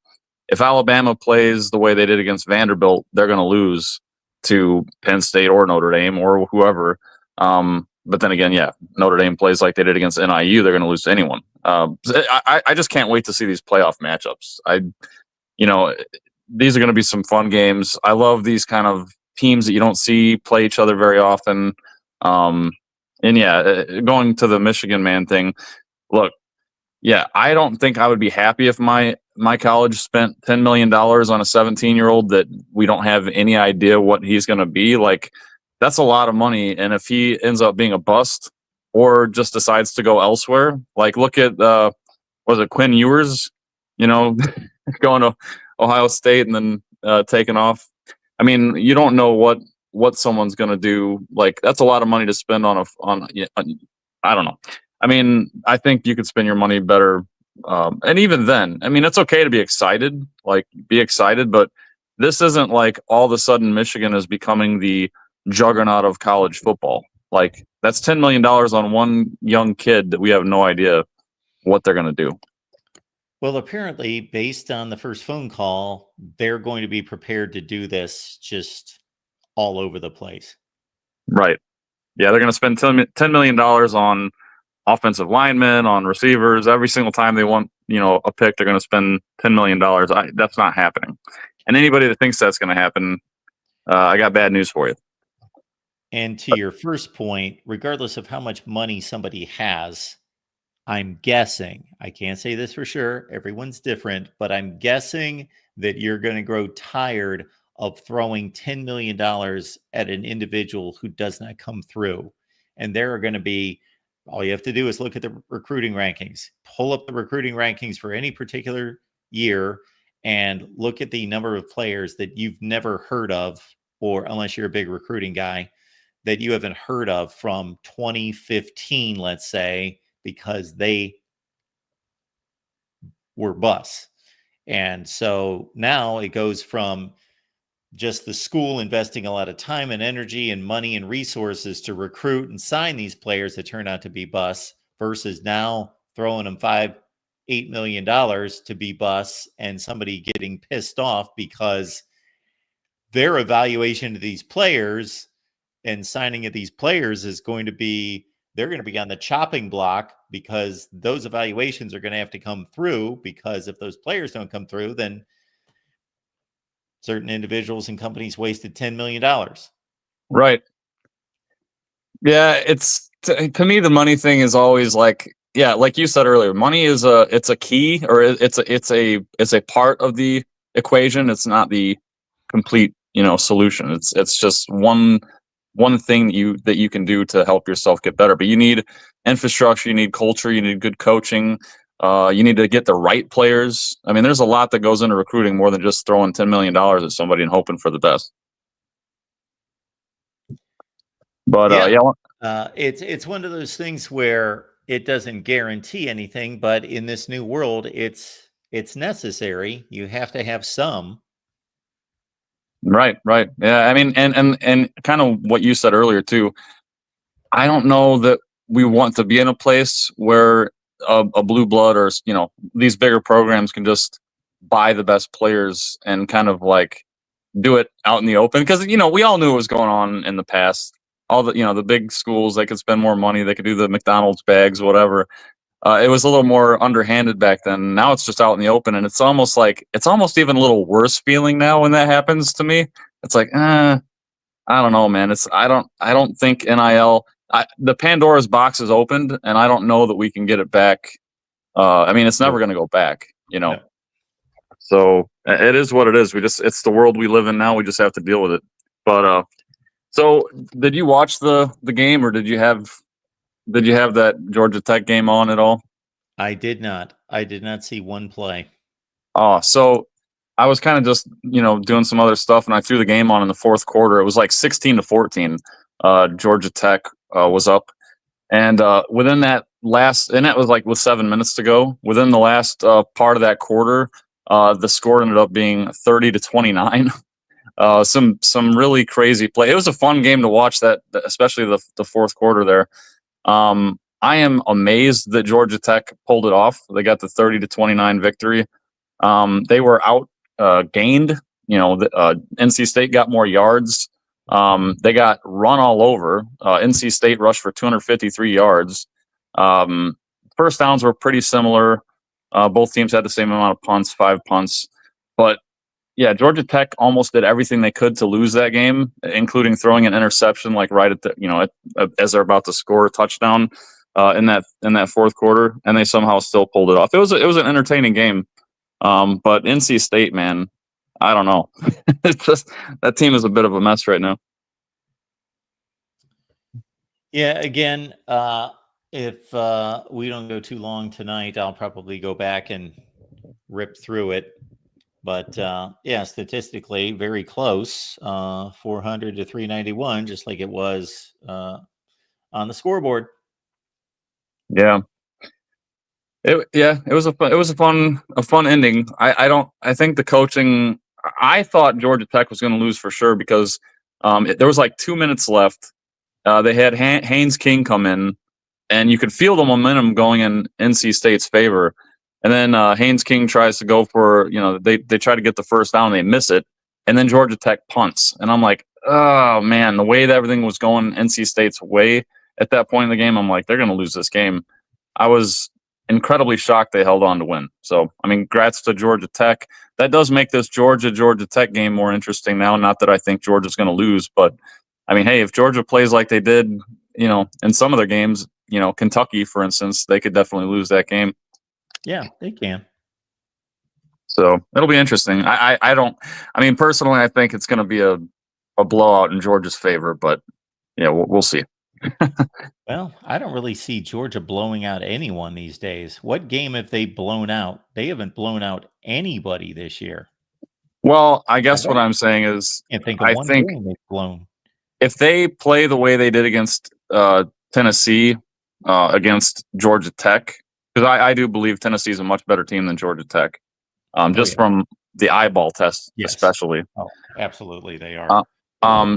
if Alabama plays the way they did against Vanderbilt, they're going to lose to Penn State or Notre Dame or whoever. But then again, yeah, Notre Dame plays like they did against NIU, they're going to lose to anyone. I just can't wait to see these playoff matchups. These are going to be some fun games. I love these kind of teams that you don't see play each other very often. And yeah, going to the Michigan man thing, look, yeah, I don't think I would be happy if my college spent $10 million on a 17-year-old that we don't have any idea what he's going to be. Like, that's a lot of money. And if he ends up being a bust or just decides to go elsewhere, like look at, was it Quinn Ewers, going to Ohio State and then taking off. I mean, you don't know what someone's going to do. Like, that's a lot of money to spend on I don't know. I mean, I think you could spend your money better. And even then, I mean, it's okay to be excited, but this isn't like all of a sudden Michigan is becoming the juggernaut of college football. Like, that's $10 million on one young kid that we have no idea what they're going to do. Well, apparently, based on the first phone call, they're going to be prepared to do this just all over the place. Right. Yeah, they're going to spend $10 million on offensive linemen, on receivers. Every single time they want, a pick, they're going to spend $10 million. That's not happening. And anybody that thinks that's going to happen, I got bad news for you. And to your first point, regardless of how much money somebody has, I'm guessing, I can't say this for sure, everyone's different, but I'm guessing that you're going to grow tired of throwing $10 million at an individual who does not come through. And there are going to be, all you have to do is look at the recruiting rankings, pull up the recruiting rankings for any particular year, and look at the number of players that you've never heard of, or unless you're a big recruiting guy, that you haven't heard of from 2015, let's say, because they were busts. And so now it goes from just the school investing a lot of time and energy and money and resources to recruit and sign these players that turn out to be busts versus now throwing them $5-8 million to be busts and somebody getting pissed off because their evaluation of these players and signing of these players is going to be, they're going to be on the chopping block because those evaluations are going to have to come through, because if those players don't come through, then certain individuals and companies wasted $10 million. Right. Yeah, it's to me the money thing is always like, yeah, like you said earlier, money is it's a key, or it's a part of the equation. It's not the complete, solution. It's just one thing that you can do to help yourself get better. But you need infrastructure, you need culture, you need good coaching. You need to get the right players. I mean, there's a lot that goes into recruiting more than just throwing $10 million at somebody and hoping for the best. But it's one of those things where it doesn't guarantee anything, but in this new world, it's necessary. You have to have some. Right. Yeah, I mean, and kind of what you said earlier too. I don't know that we want to be in a place where a blue blood or these bigger programs can just buy the best players and kind of like do it out in the open, because we all knew what was going on in the past. All the big schools, they could spend more money, they could do the McDonald's bags, whatever. It was a little more underhanded back then. Now it's just out in the open, and it's almost even a little worse feeling now when that happens to me. It's like, I don't know, man. I don't think NIL. The Pandora's box is opened, and I don't know that we can get it back. I mean, it's never going to go back, No. So it is what it is. It's the world we live in now. We just have to deal with it. But so did you watch the game, or did you have that Georgia Tech game on at all? I did not. I did not see one play. Oh, so I was kind of just, doing some other stuff, and I threw the game on in the fourth quarter. It was like 16-14. Georgia Tech was up. And within that and that was like with 7 minutes to go. Within the last part of that quarter, the score ended up being 30-29. Some really crazy play. It was a fun game to watch, that especially the fourth quarter there. I am amazed that Georgia Tech pulled it off. They got the 30-29 victory. They were gained. NC State got more yards. They got run all over. NC State rushed for 253 yards. First downs were pretty similar. Both teams had the same amount of punts, 5 punts. But yeah, Georgia Tech almost did everything they could to lose that game, including throwing an interception like right at the as they're about to score a touchdown in that fourth quarter, and they somehow still pulled it off. It was an entertaining game. But NC State, man, I don't know. It's just that team is a bit of a mess right now. Yeah, again, if we don't go too long tonight, I'll probably go back and rip through it. But yeah, statistically, very close, 400 to 391, just like it was on the scoreboard. Yeah. It was a fun ending. I think the coaching. I thought Georgia Tech was going to lose for sure, because there was like 2 minutes left. They had Haynes King come in, and you could feel the momentum going in NC State's favor. And then Haynes King tries to go for, they try to get the first down, and they miss it. And then Georgia Tech punts. And I'm like, oh, man, the way that everything was going NC State's way at that point in the game, I'm like, they're going to lose this game. I was incredibly shocked they held on to win. So, I mean, congrats to Georgia Tech. That does make this Georgia Tech game more interesting now. Not that I think Georgia's going to lose, but I mean, hey, if Georgia plays like they did, in some of their games, Kentucky, for instance, they could definitely lose that game. Yeah, they can. So it'll be interesting. Personally, I think it's going to be a blowout in Georgia's favor, but yeah, we'll see. Well, I don't really see Georgia blowing out anyone these days. What game have they blown out? They haven't blown out anybody this year. Well, I guess what I'm saying is, I think game they've blown. If they play the way they did against Tennessee, against Georgia Tech, because I do believe Tennessee is a much better team than Georgia Tech, from the eyeball test, especially. Oh, absolutely, they are.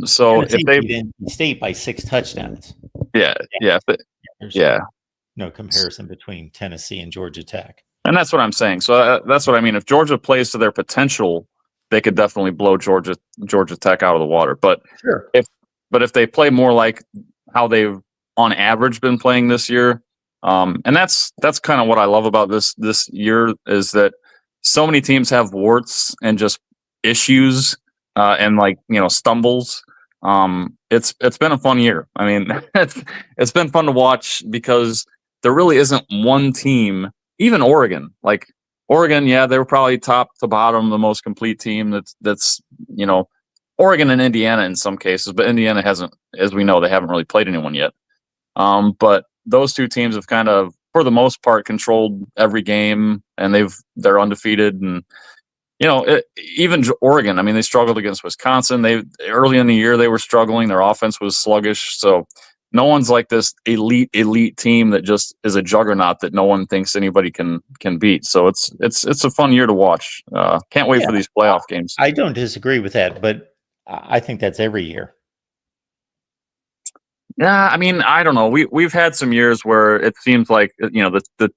So Tennessee if they beat NC State by 6 touchdowns, there's no comparison between Tennessee and Georgia Tech. And that's what I'm saying. So that's what I mean. If Georgia plays to their potential, they could definitely blow Georgia Tech out of the water. But sure, if they play more like how they've on average been playing this year, and that's kind of what I love about this year, is that so many teams have warts and just issues and like stumbles. It's been a fun year. I mean, it's been fun to watch because there really isn't one team. Even Oregon, like Oregon, yeah, they were probably top to bottom the most complete team. That's Oregon and Indiana in some cases, but Indiana hasn't, as we know, they haven't really played anyone yet. But those two teams have kind of, for the most part, controlled every game, and they're undefeated. And even Oregon, I mean, they struggled against Wisconsin. They early in the year they were struggling. Their offense was sluggish. So no one's like this elite team that just is a juggernaut that no one thinks anybody can beat. So it's a fun year to watch. Can't wait for these playoff games. I don't disagree with that, but I think that's every year. Yeah, I mean, I don't know. We've had some years where it seems like the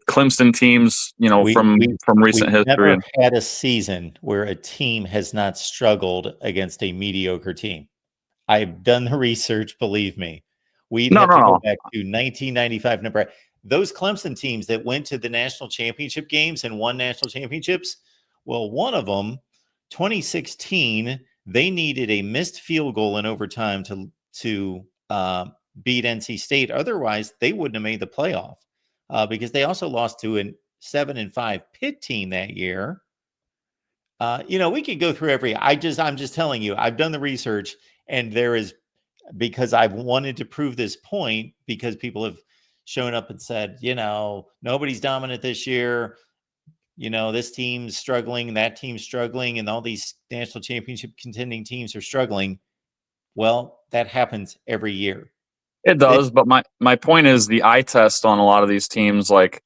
Clemson teams, from recent history. Never had a season where a team has not struggled against a mediocre team. I've done the research, believe me. We'd have to go back to 1995 Nebraska. Those Clemson teams that went to the national championship games and won national championships, well, one of them, 2016, they needed a missed field goal in overtime to beat NC State. Otherwise, they wouldn't have made the playoff because they also lost to a 7-5 Pitt team that year. We could go through I'm just telling you, I've done the research, and there is, because I've wanted to prove this point, because people have shown up and said, nobody's dominant this year. This team's struggling, that team's struggling, and all these national championship contending teams are struggling. Well, that happens every year. It does, but my point is the eye test on a lot of these teams, like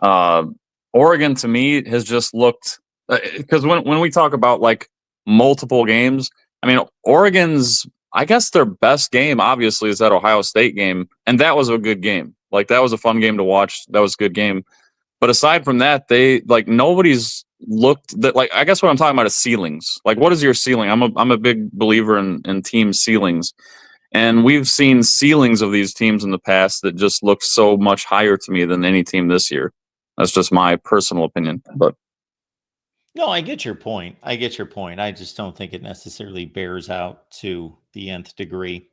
Oregon, to me has just looked, because when we talk about like multiple games, I mean, Oregon's, I guess their best game obviously is that Ohio State game, and that was a good game. Like that was a fun game to watch. That was a good game. But aside from that, nobody's looked that, like, I guess what I'm talking about is ceilings. Like, what is your ceiling? I'm a big believer in team ceilings. And we've seen ceilings of these teams in the past that just look so much higher to me than any team this year. That's just my personal opinion. But no, I get your point. I just don't think it necessarily bears out to the nth degree.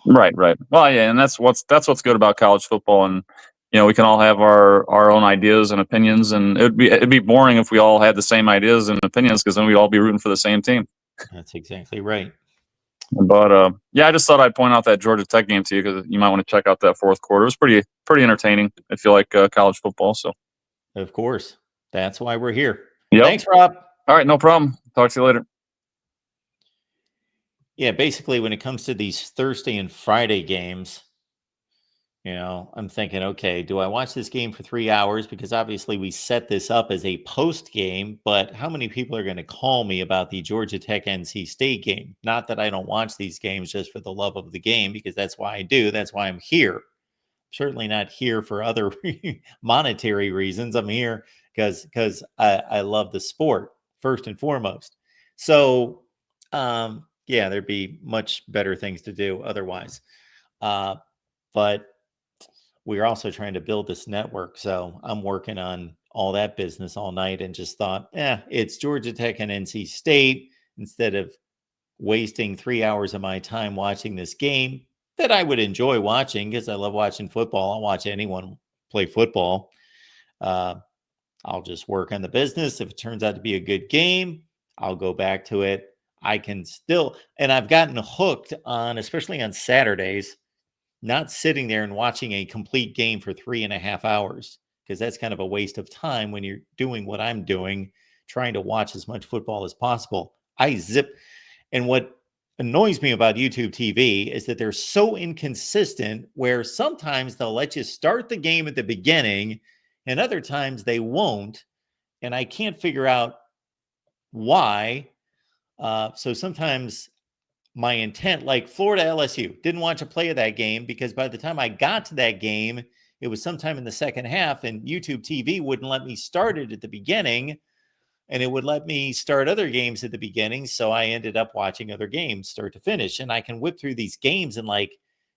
Right. Well, yeah, and that's what's good about college football, and we can all have our own ideas and opinions, and it'd be boring if we all had the same ideas and opinions, because then we'd all be rooting for the same team. That's exactly right. But yeah, I just thought I'd point out that Georgia Tech game to you, because you might want to check out that fourth quarter. It was pretty entertaining if you like college football. So, of course, that's why we're here. Yep. Thanks, Rob. All right, no problem. Talk to you later. Yeah, basically, when it comes to these Thursday and Friday games, I'm thinking, okay, do I watch this game for 3 hours? Because obviously we set this up as a post game, but how many people are going to call me about the Georgia Tech NC State game? Not that I don't watch these games just for the love of the game, because that's why I do. That's why I'm here. Certainly not here for other monetary reasons. I'm here because I love the sport first and foremost. So, yeah, there'd be much better things to do otherwise. But we're also trying to build this network. So I'm working on all that business all night, and just thought, it's Georgia Tech and NC State, instead of wasting 3 hours of my time watching this game that I would enjoy watching, because I love watching football. I'll watch anyone play football. I'll just work on the business. If it turns out to be a good game, I'll go back to it. I can still, and I've gotten hooked on, especially on Saturdays, not sitting there and watching a complete game for 3.5 hours, because that's kind of a waste of time when you're doing what I'm doing, trying to watch as much football as possible. I zip. And what annoys me about YouTube TV is that they're so inconsistent, where sometimes they'll let you start the game at the beginning and other times they won't. And I can't figure out why. So sometimes my intent, like Florida LSU, didn't watch a play of that game, because by the time I got to that game, it was sometime in the second half, and YouTube TV wouldn't let me start it at the beginning, and it would let me start other games at the beginning. So I ended up watching other games start to finish, and I can whip through these games in like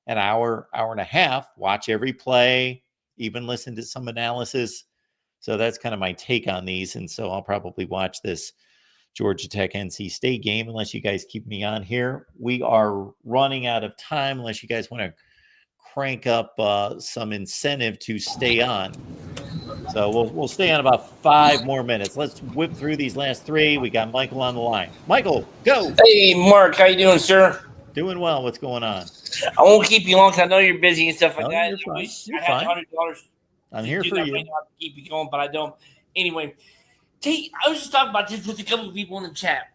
an hour, hour and a half, watch every play, even listen to some analysis. So that's kind of my take on these. And so I'll probably watch this Georgia Tech NC State game, unless you guys keep me on here. We are running out of time unless you guys want to crank up some incentive to stay on. So we'll stay on about 5 more minutes. Let's whip through these last 3. We got Michael on the line. Michael, go. Hey, Mark, how you doing, sir? Doing well. What's going on? I won't keep you long because I know you're busy and stuff like No, that. you're fine. You're I had fine. $100. I'm here for you. Right now to keep you going, but I don't. Anyway, I was just talking about this with a couple of people in the chat.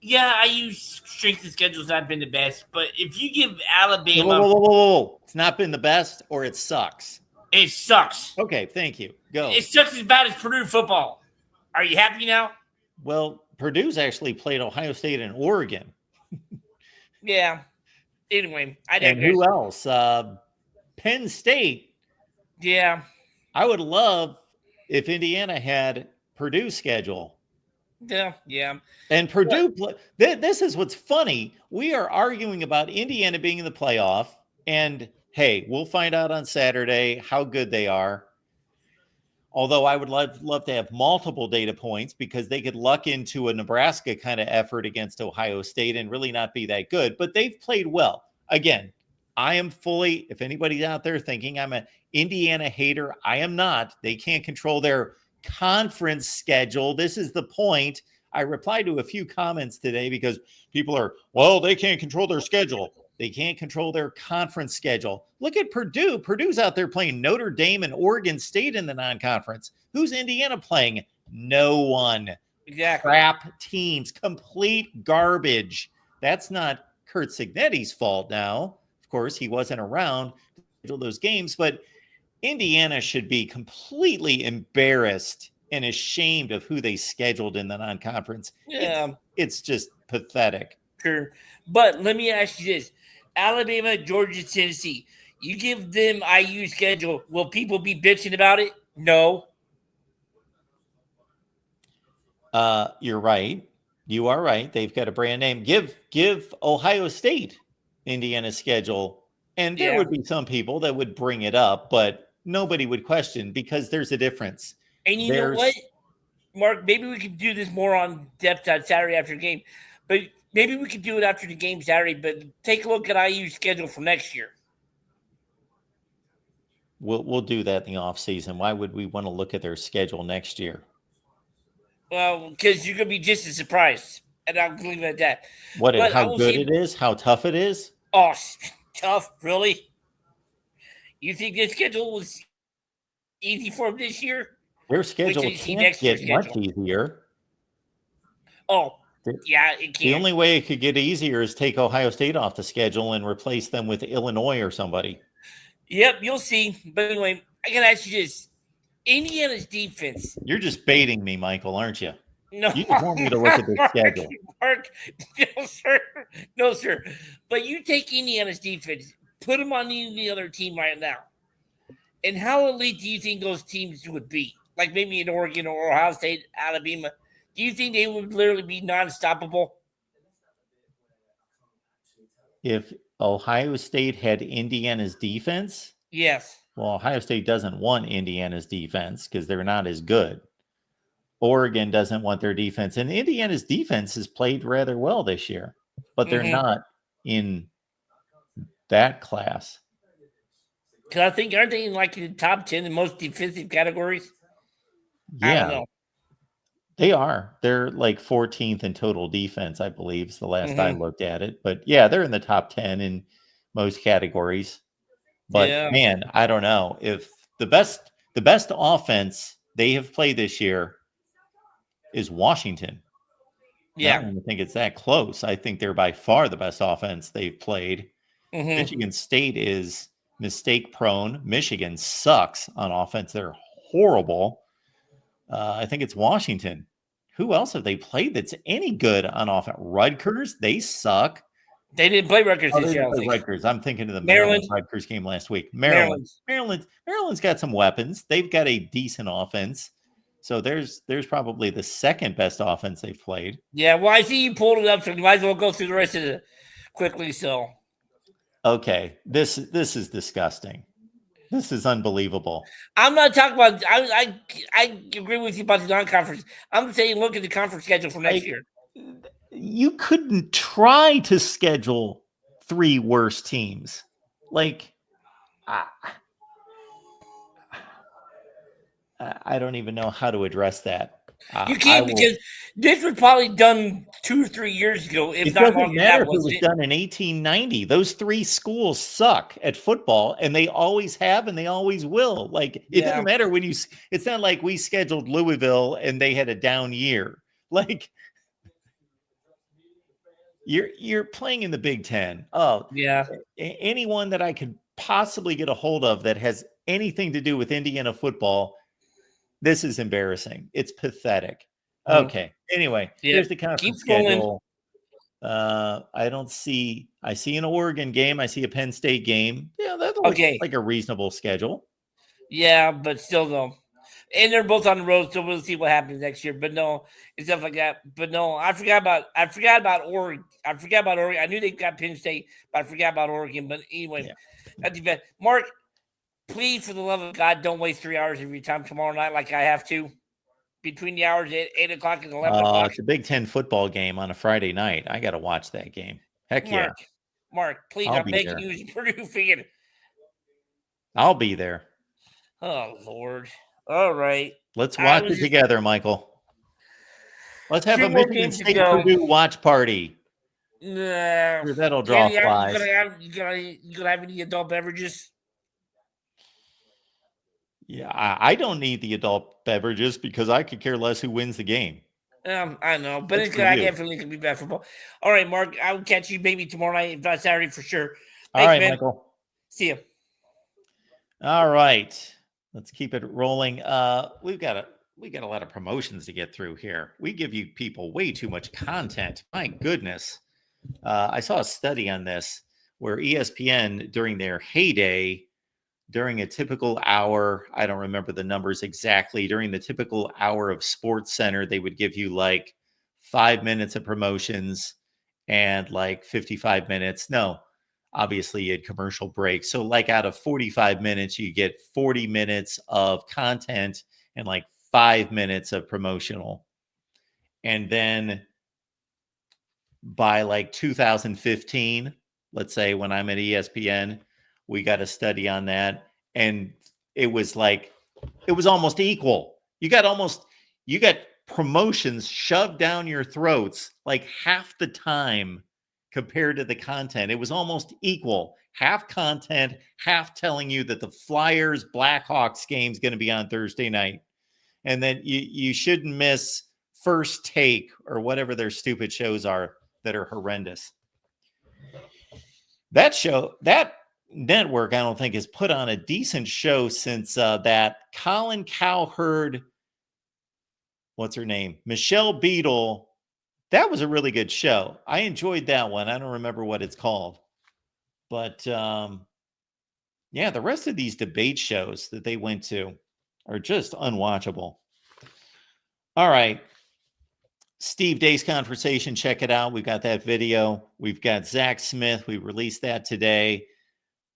Yeah, I use strength and schedules. Not been the best, but if you give Alabama, whoa. It's not been the best, or it sucks. it sucks. Okay, thank you. Go. It sucks as bad as Purdue football. Are you happy now? Well, Purdue's actually played Ohio State and Oregon. Yeah. Anyway, I And digress. who else? Penn State. Yeah. I would love if Indiana had Purdue's schedule. Yeah. And Purdue, this is what's funny. We are arguing about Indiana being in the playoff. And hey, we'll find out on Saturday how good they are. Although I would love to have multiple data points because they could luck into a Nebraska kind of effort against Ohio State and really not be that good. But they've played well. Again, I am fully, if anybody's out there thinking I'm an Indiana hater, I am not. They can't control their conference schedule. This is the point. I replied to a few comments today because people are, well, they can't control their schedule. They can't control their conference schedule. Look at Purdue. Purdue's out there playing Notre Dame and Oregon State in the non-conference. Who's Indiana playing? No one. Exactly. Crap teams. Complete garbage. That's not Kurt Signetti's fault now. Of course, he wasn't around to schedule those games, but Indiana should be completely embarrassed and ashamed of who they scheduled in the non-conference. Yeah. It's just pathetic. Sure. But let me ask you this. Alabama, Georgia, Tennessee. You give them IU schedule. Will people be bitching about it? No. You're right. You are right. They've got a brand name. Give Ohio State Indiana's schedule. And there would be some people that would bring it up, but nobody would question because there's a difference. And you know what, Mark, maybe we could do this more on depth on Saturday after the game. But maybe we could do it after the game Saturday, but take a look at IU's schedule for next year. We'll do that in the offseason. Why would we want to look at their schedule next year? Well, because you're going to be just as surprised. And I'll leave it at that. How good it is? How tough it is? Oh, tough, really? You think this schedule was easy for them this year? Their schedule can't get much easier. Oh, yeah, it can. The only way it could get easier is take Ohio State off the schedule and replace them with Illinois or somebody. Yep, you'll see. But anyway, I got to ask you this. Indiana's defense. You're just baiting me, Michael, aren't you? No. You just want me to look at the schedule. Mark, no, sir. No, sir. But you take Indiana's defense, put them on any other team right now. And how elite do you think those teams would be? Like maybe in Oregon or Ohio State, Alabama. Do you think they would literally be non-stoppable? If Ohio State had Indiana's defense? Yes. Well, Ohio State doesn't want Indiana's defense because they're not as good. Oregon doesn't want their defense. And Indiana's defense has played rather well this year, but they're not in that class. Because I think, aren't they in like the top 10 in most defensive categories? Yeah. I don't know. They are. They're like 14th in total defense, I believe, is the last I looked at it. But yeah, they're in the top 10 in most categories. But man, I don't know. If the best offense they have played this year is Washington. Yeah. I don't even think it's that close. I think they're by far the best offense they've played. Michigan State is mistake prone. Michigan sucks on offense. They're horrible. I think it's Washington. Who else have they played that's any good on offense? Rutgers, they suck. They didn't play Rutgers this year. Rutgers. I'm thinking of the Maryland Rutgers game last week. Maryland's got some weapons. They've got a decent offense. So there's probably the second best offense they've played. Yeah, well, I see you pulled it up, so you might as well go through the rest of it quickly. So, okay, this is disgusting. This is unbelievable. I'm not talking about. I agree with you about the non-conference. I'm saying look at the conference schedule for next year. you couldn't try to schedule 3 worse teams. Like, I don't even know how to address that. You can't because this was probably done 2 or 3 years ago, if it not doesn't longer. matter if it was done in 1890. Those 3 schools suck at football, and they always have, and they always will. Like, it doesn't matter when you. It's not like we scheduled Louisville and they had a down year. Like, you're playing in the Big Ten. Oh, yeah. Anyone that I could possibly get a hold of that has anything to do with Indiana football. This is embarrassing. It's pathetic. Okay. Anyway, here's the conference schedule. I see an Oregon game. I see a Penn State game. Yeah, that looks like a reasonable schedule. Yeah, but still though. And they're both on the road, so we'll see what happens next year. But no, it's stuff like that. But no, I forgot about Oregon. I knew they got Penn State, but I forgot about Oregon. But anyway, that's bad. Mark, please, for the love of God, don't waste 3 hours of your time tomorrow night like I have to. Between the hours at 8 o'clock and 11 o'clock. It's a Big Ten football game on a Friday night. I got to watch that game. Heck yeah. Mark, please, I'm begging you as a Purdue fan. I'll be there. Oh, Lord. All right. Let's watch it together, Michael. Let's have a Michigan State Purdue watch party. Nah. That'll draw flies. You gonna have any adult beverages? Yeah, I don't need the adult beverages because I could care less who wins the game. I know, but I definitely can be bad football. All right, Mark, I will catch you maybe tomorrow night, if not Saturday for sure. Thanks, all right, man. Michael. See you. All right, let's keep it rolling. We got a lot of promotions to get through here. We give you people way too much content. My goodness. I saw a study on this where ESPN during their heyday, during a typical hour, I don't remember the numbers exactly, during the typical hour of Sports Center, they would give you like 5 minutes of promotions and like 55 minutes. No, obviously you had commercial breaks. So like out of 45 minutes, you get 40 minutes of content and like 5 minutes of promotional. And then by like 2015, let's say when I'm at ESPN, we got a study on that, and it was almost equal. You got promotions shoved down your throats like half the time compared to the content. It was almost equal. Half content, half telling you that the Flyers Blackhawks game is going to be on Thursday night. And then you shouldn't miss First Take or whatever their stupid shows are that are horrendous. That network, I don't think, has put on a decent show since that Colin Cowherd, what's her name? Michelle Beadle. That was a really good show. I enjoyed that one. I don't remember what it's called. But yeah, the rest of these debate shows that they went to are just unwatchable. All right. Steve Day's conversation, check it out. We've got that video. We've got Zach Smith. We released that today.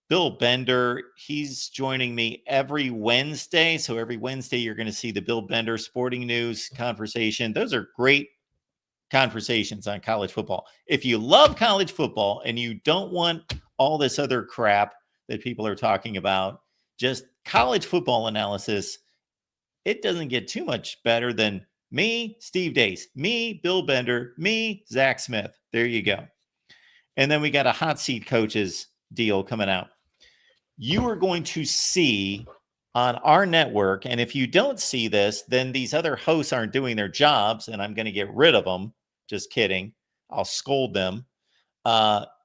Bill Bender, he's joining me every Wednesday. So every Wednesday, you're going to see the Bill Bender Sporting News conversation. Those are great conversations on college football. If you love college football and you don't want all this other crap that people are talking about, just college football analysis, it doesn't get too much better than me, Steve Dace, me, Bill Bender, me, Zach Smith. There you go. And then we got a hot seat coaches deal coming out. You are going to see on our network, and if you don't see this, then these other hosts aren't doing their jobs, and I'm going to get rid of them. Just kidding. I'll scold them.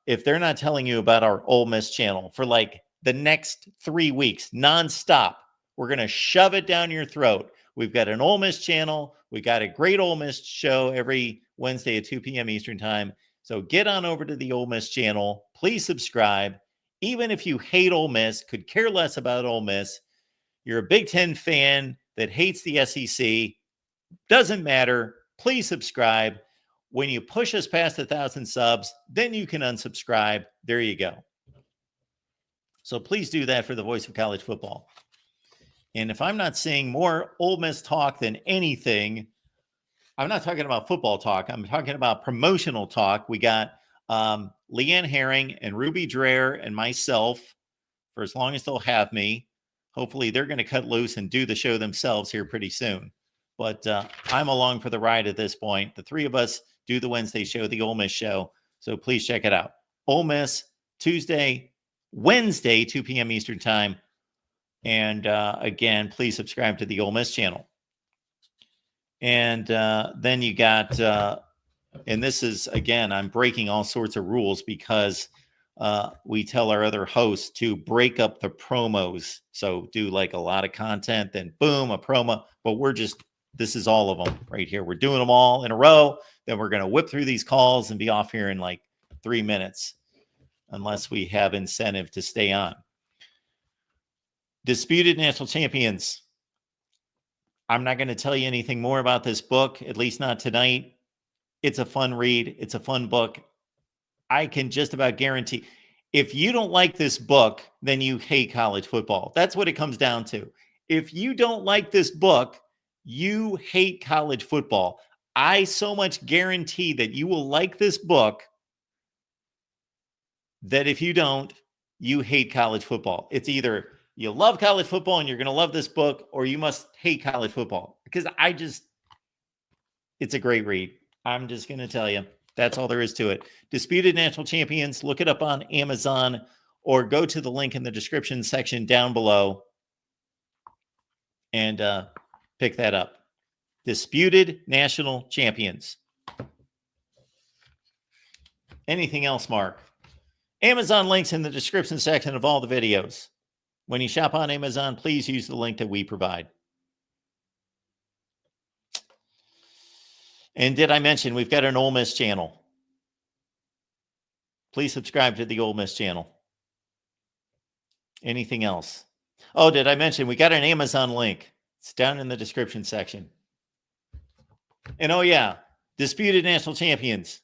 If they're not telling you about our Ole Miss channel for like the next 3 weeks, nonstop, we're going to shove it down your throat. We've got an Ole Miss channel. We got a great Ole Miss show every Wednesday at 2 p.m. Eastern time. So get on over to the Ole Miss channel. Please subscribe. Even if you hate Ole Miss, could care less about Ole Miss, you're a Big Ten fan that hates the SEC, doesn't matter. Please subscribe. When you push us past 1,000 subs, then you can unsubscribe. There you go. So please do that for the voice of college football. And if I'm not seeing more Ole Miss talk than anything, I'm not talking about football talk. I'm talking about promotional talk. We got Leanne Herring and Ruby Dreher and myself for as long as they'll have me. Hopefully they're going to cut loose and do the show themselves here pretty soon. But I'm along for the ride at this point. The three of us do the Wednesday show, the Ole Miss show. So please check it out. Ole Miss, Wednesday, 2 p.m. Eastern time. And again, please subscribe to the Ole Miss channel. And then you got, and this is, again, I'm breaking all sorts of rules because we tell our other hosts to break up the promos. So do like a lot of content, then boom, a promo. But this is all of them right here. We're doing them all in a row. Then we're going to whip through these calls and be off here in like 3 minutes, unless we have incentive to stay on. Disputed National Champions. I'm not going to tell you anything more about this book, at least not tonight. It's a fun read. It's a fun book. I can just about guarantee if you don't like this book, then you hate college football. That's what it comes down to. If you don't like this book, you hate college football. I so much guarantee that you will like this book that if you don't, you hate college football. It's either you love college football and you're going to love this book, or you must hate college football. Because it's a great read. I'm just going to tell you. That's all there is to it. Disputed National Champions. Look it up on Amazon or go to the link in the description section down below and pick that up. Disputed National Champions. Anything else, Mark? Amazon links in the description section of all the videos. When you shop on Amazon, please use the link that we provide. And did I mention we've got an Ole Miss channel? Please subscribe to the Ole Miss channel. Anything else? Oh, did I mention we got an Amazon link? It's down in the description section. And oh yeah, Disputed National Champions.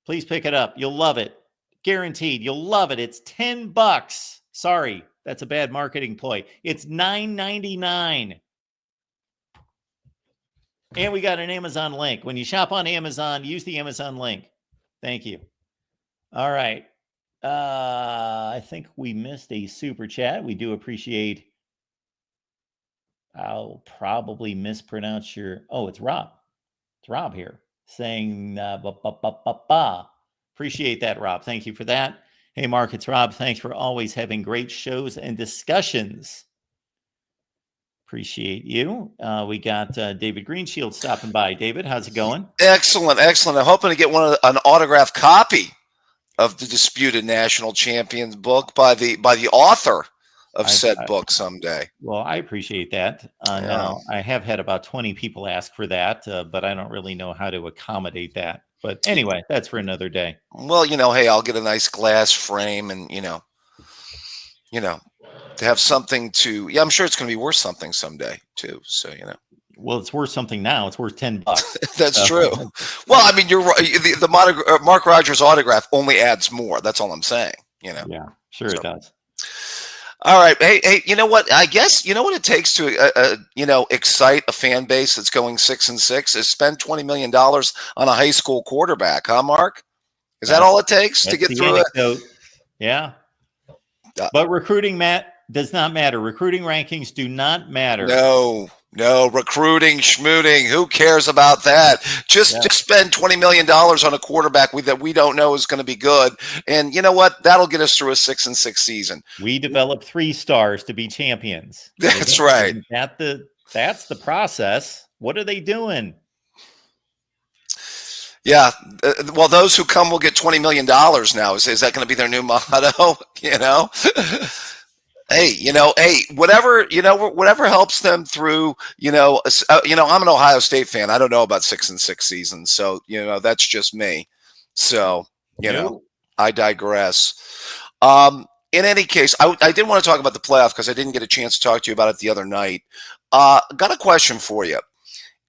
Please pick it up. You'll love it. Guaranteed. You'll love it. It's $10. Sorry, that's a bad marketing ploy. It's $9.99. And we got an Amazon link. When you shop on Amazon, use the Amazon link. Thank you. All right. I think we missed a super chat. We do appreciate. I'll probably mispronounce your. Oh, it's Rob. It's Rob here saying, Appreciate that, Rob. Thank you for that. Hey, Mark, it's Rob. Thanks for always having great shows and discussions. Appreciate you. We got David Greenshield stopping by. David, how's it going? Excellent, excellent. I'm hoping to get an autographed copy of the Disputed National Champions book by the author of said book someday. Well, I appreciate that. Now, I have had about 20 people ask for that, but I don't really know how to accommodate that. But anyway, that's for another day. Well, hey, I'll get a nice glass frame and, to have something to, I'm sure it's going to be worth something someday too. So, Well, it's worth something now. It's worth $10. That's true. Well, I mean, you're right. The Mark Rogers autograph only adds more. That's all I'm saying, Yeah, sure it does. All right. Hey, you know what? I guess, what it takes to, excite a fan base that's going 6-6 is spend $20 million on a high school quarterback. Huh, Mark? Is that all it takes to get through it? Yeah. But recruiting, Matt, does not matter. Recruiting rankings do not matter. No, recruiting, schmooting. Who cares about that? Just spend $20 million on a quarterback that we don't know is going to be good. And you know what? That'll get us through a 6-6 season. We develop 3 stars to be champions. That's right. That's the process. What are they doing? Yeah. Well, those who come will get $20 million now. Is that going to be their new motto? Hey, whatever helps them through, I'm an Ohio State fan. I don't know about 6-6 seasons. So, that's just me. So, I digress. In any case, I did want to talk about the playoff because I didn't get a chance to talk to you about it the other night. Got a question for you.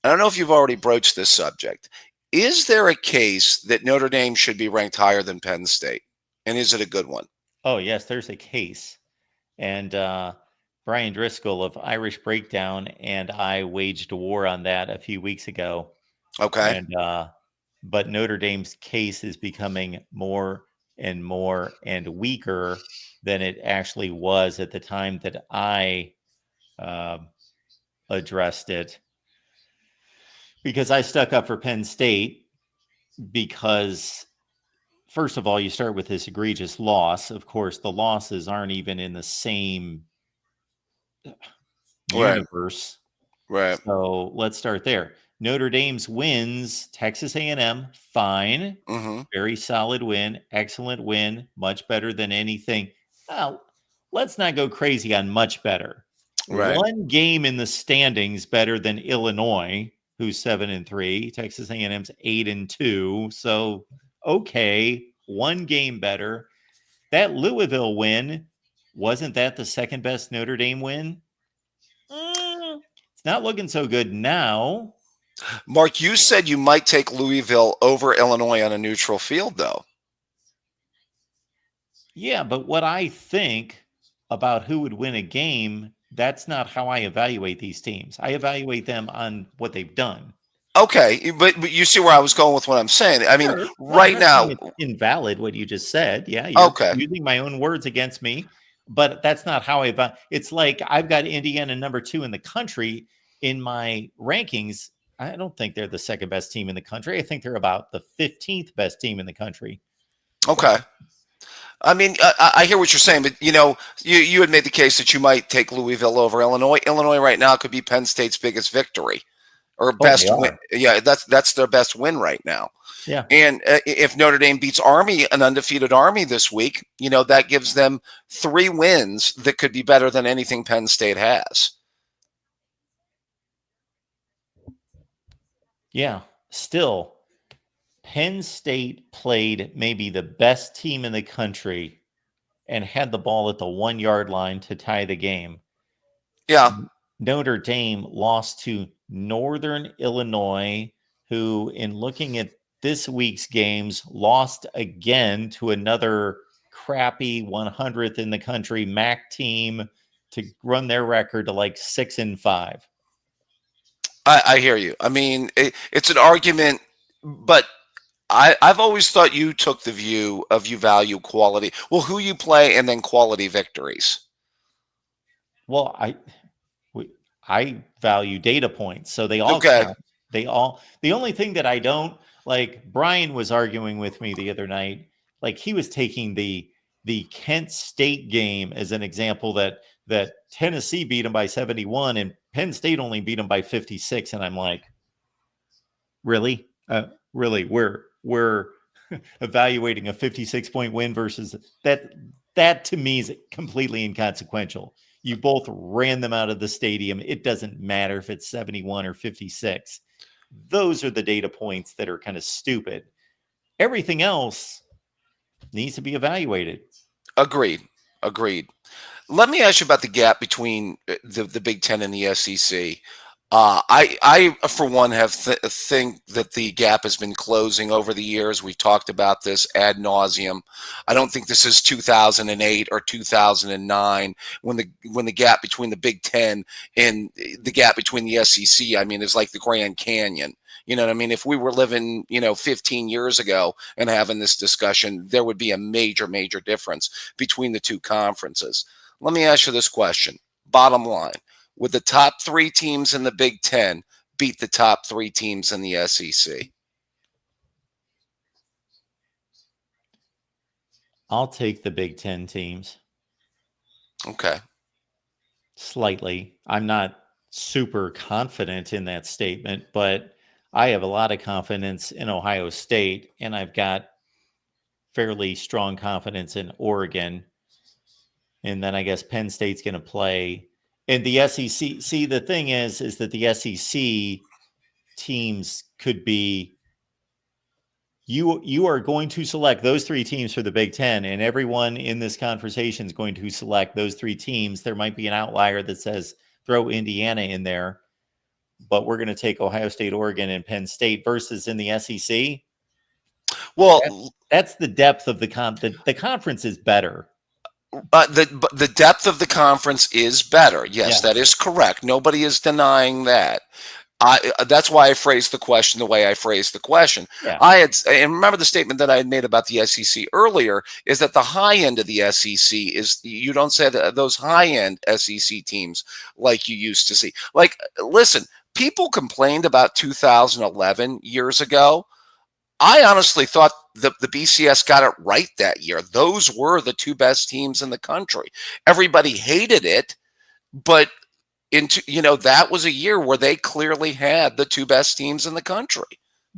I don't know if you've already broached this subject. Is there a case that Notre Dame should be ranked higher than Penn State? And is it a good one? Oh, yes, there's a case. And Brian Driscoll of Irish Breakdown and I waged a war on that a few weeks ago. Okay. And but Notre Dame's case is becoming more and more and weaker than it actually was at the time that I addressed it, because I stuck up for Penn State because, first of all, you start with this egregious loss. Of course, the losses aren't even in the same Right. universe. Right. So let's start there. Notre Dame's wins, Texas A&M, fine. Mm-hmm. Very solid win. Excellent win. Much better than anything. Well, let's not go crazy on much better. Right. One game in the standings better than Illinois, who's 7-3. Texas A&M's 8-2. So, okay, one game better. That Louisville win, wasn't that the second best Notre Dame win? It's not looking so good now. Mark, you said you might take Louisville over Illinois on a neutral field, though. Yeah, but what I think about who would win a game, that's not how I evaluate these teams. I evaluate them on what they've done. Okay, but you see where I was going with what I'm saying. I mean, Sure. Well, right I'm not now. saying it's invalid what you just said. Yeah, you're Okay. using my own words against me, but that's not how it's like I've got Indiana number 2 in the country in my rankings. I don't think they're the second best team in the country. I think they're about the 15th best team in the country. Okay. I mean, I hear what you're saying, but you had made the case that you might take Louisville over Illinois. Illinois right now could be Penn State's biggest victory or best win. Yeah, that's their best win right now. Yeah. And if Notre Dame beats Army, an undefeated Army this week, that gives them 3 wins that could be better than anything Penn State has. Yeah. Still, Penn State played maybe the best team in the country and had the ball at the 1-yard line to tie the game. Yeah. Notre Dame lost to Northern Illinois, who, in looking at this week's games, lost again to another crappy 100th in the country MAC team to run their record to like 6-5. I hear you. I mean, it's an argument, but I've always thought you took the view of you value quality. Well, who you play and then quality victories. Well, I value data points, so they all count. The only thing that I don't like, Brian was arguing with me the other night, like he was taking the Kent State game as an example that Tennessee beat them by 71 and Penn State only beat them by 56, and I'm like, really? Really, we're evaluating a 56-point win versus that to me is completely inconsequential. You both ran them out of the stadium. It doesn't matter if it's 71 or 56. Those are the data points that are kind of stupid. Everything else needs to be evaluated. Agreed. Let me ask you about the gap between the Big Ten and the SEC. I for one, think that the gap has been closing over the years. We've talked about this ad nauseum. I don't think this is 2008 or 2009 when the gap between the Big Ten and the gap between the SEC, I mean, is like the Grand Canyon. You know what I mean? If we were living, 15 years ago and having this discussion, there would be a major, major difference between the two conferences. Let me ask you this question. Bottom line. Would the top 3 teams in the Big Ten beat the top 3 teams in the SEC? I'll take the Big Ten teams. Okay. Slightly. I'm not super confident in that statement, but I have a lot of confidence in Ohio State, and I've got fairly strong confidence in Oregon. And then I guess Penn State's going to play. And the SEC, see, the thing is that the SEC teams could be, you are going to select those 3 teams for the Big Ten, and everyone in this conversation is going to select those 3 teams. There might be an outlier that says throw Indiana in there, but we're going to take Ohio State, Oregon, and Penn State versus in the SEC. Well, that's the depth of the conference is better. The depth of the conference is better. Yes, that is correct. Nobody is denying that. That's why I phrased the question the way I phrased the question. Yeah. And remember the statement that I had made about the SEC earlier is that the high end of the SEC is, you don't say that those high end SEC teams like you used to see. Like, listen, people complained about 2011 years ago. I honestly thought the BCS got it right that year. Those were the two best teams in the country. Everybody hated it, but that was a year where they clearly had the two best teams in the country.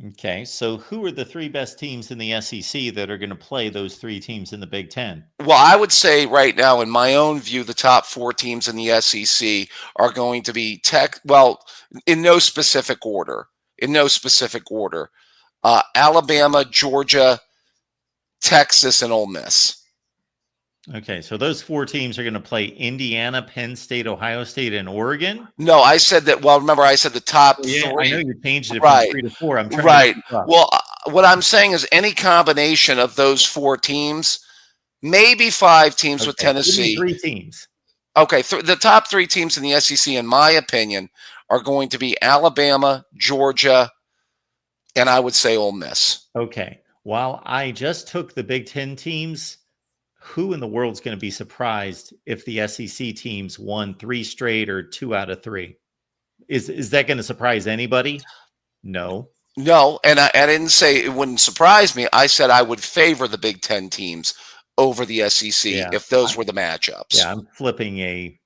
Okay, so who are the three best teams in the SEC that are going to play those three teams in the Big Ten? Well, I would say right now, in my own view, the top four teams in the SEC are going to be in no specific order. Alabama, Georgia, Texas, and Ole Miss. Okay, so those four teams are going to play Indiana, Penn State, Ohio State, and Oregon? No, I said that. Well, remember, I said the top three. I know you changed it Right. from 3 to 4. I'm trying Right. to keep up. Well, what I'm saying is any combination of those four teams, maybe five teams with Okay, give me Tennessee. 3 teams. Okay, the top three teams in the SEC, in my opinion, are going to be Alabama, Georgia, and I would say Ole Miss. Okay, while I just took the Big Ten teams, who in the world's going to be surprised if the SEC teams won 3 straight or 2 out of 3? Is that going to surprise anybody? No. No, and I didn't say it wouldn't surprise me. I said I would favor the Big Ten teams over the SEC if those were the matchups. Yeah, I'm flipping a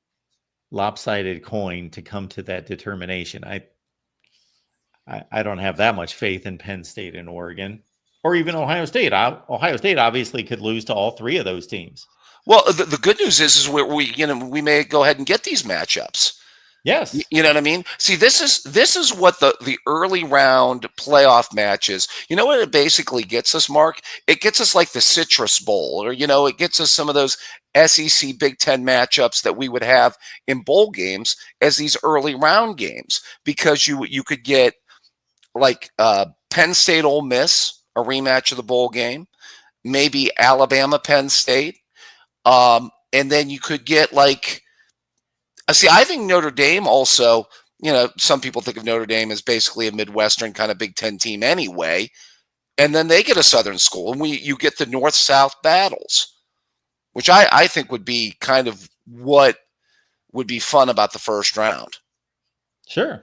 lopsided coin to come to that determination. I don't have that much faith in Penn State and Oregon, or even Ohio State. Ohio State obviously could lose to all 3 of those teams. Well, the good news is we may go ahead and get these matchups. Yes. You know what I mean? See, this is what the early round playoff matches, you know what it basically gets us, Mark? It gets us like the Citrus Bowl, or, it gets us some of those SEC Big Ten matchups that we would have in bowl games as these early round games, because you could get like Penn State, Ole Miss, a rematch of the bowl game, maybe Alabama, Penn State. And then you could get like, I think Notre Dame also, some people think of Notre Dame as basically a Midwestern kind of Big Ten team anyway. And then they get a Southern school, and you get the North-South battles, which I think would be kind of what would be fun about the first round. Sure.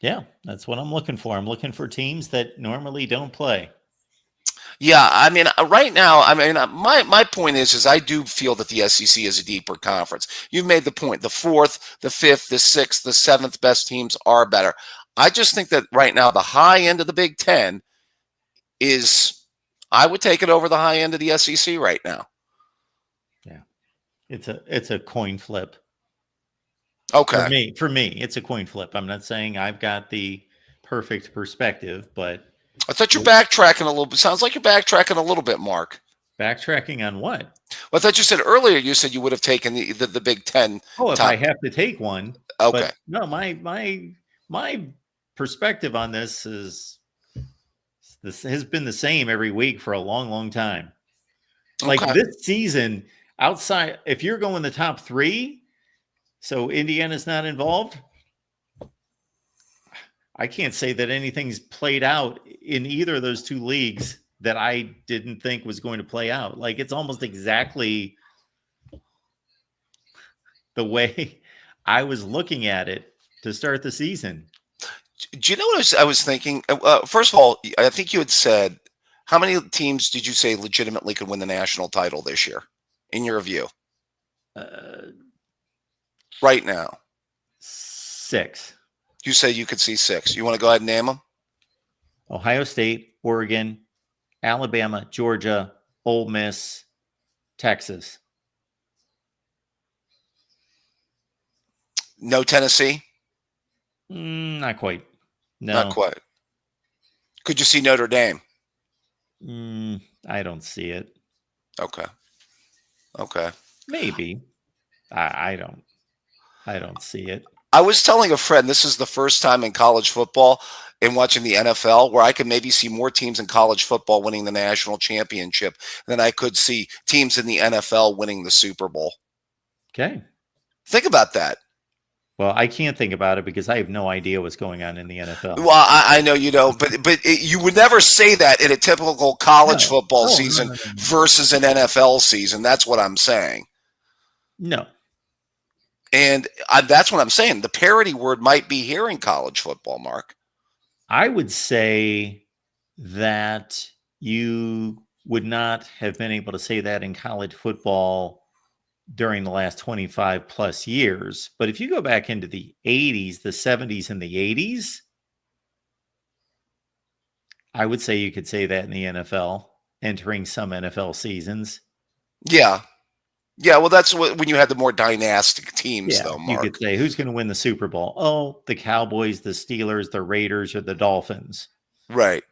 Yeah, that's what I'm looking for. I'm looking for teams that normally don't play. Yeah, I mean, right now, my point is I do feel that the SEC is a deeper conference. You've made the point. The 4th, the 5th, the 6th, the 7th best teams are better. I just think that right now the high end of the Big Ten I would take it over the high end of the SEC right now. Yeah, it's a coin flip. Okay. For me, it's a coin flip. I'm not saying I've got the perfect perspective, but I thought you're backtracking a little bit. Sounds like you're backtracking a little bit, Mark. Backtracking on what? Well, I thought you said earlier, you said you would have taken the Big Ten. Oh, if I have to take one. Okay. But no, my perspective on this has been the same every week for a long, long time. Like this season, outside, if you're going the top 3, so Indiana's not involved, I can't say that anything's played out in either of those 2 leagues that I didn't think was going to play out. Like, it's almost exactly the way I was looking at it to start the season. Do you know what I was thinking? First of all, I think you had said, how many teams did you say legitimately could win the national title this year, in your view? Right now. 6. You say you could see 6. You want to go ahead and name them? Ohio State, Oregon, Alabama, Georgia, Ole Miss, Texas. No Tennessee? Not quite. No. Not quite. Could you see Notre Dame? I don't see it. Okay. Maybe. I don't see it. I was telling a friend, this is the first time in college football and watching the NFL where I could maybe see more teams in college football winning the national championship than I could see teams in the NFL winning the Super Bowl. Okay. Think about that. Well, I can't think about it because I have no idea what's going on in the NFL. Well, I know you don't, but you would never say that in a typical college football season No. versus an NFL season. That's what I'm saying. No. And that's what I'm saying. The parity word might be here in college football, Mark. I would say that you would not have been able to say that in college football during the last 25 plus years. But if you go back into the 80s, the 70s, and the 80s, I would say you could say that in the NFL, entering some NFL seasons. Yeah. Yeah, well, that's when you had the more dynastic teams, though, Mark. You could say, who's going to win the Super Bowl? Oh, the Cowboys, the Steelers, the Raiders, or the Dolphins. Right.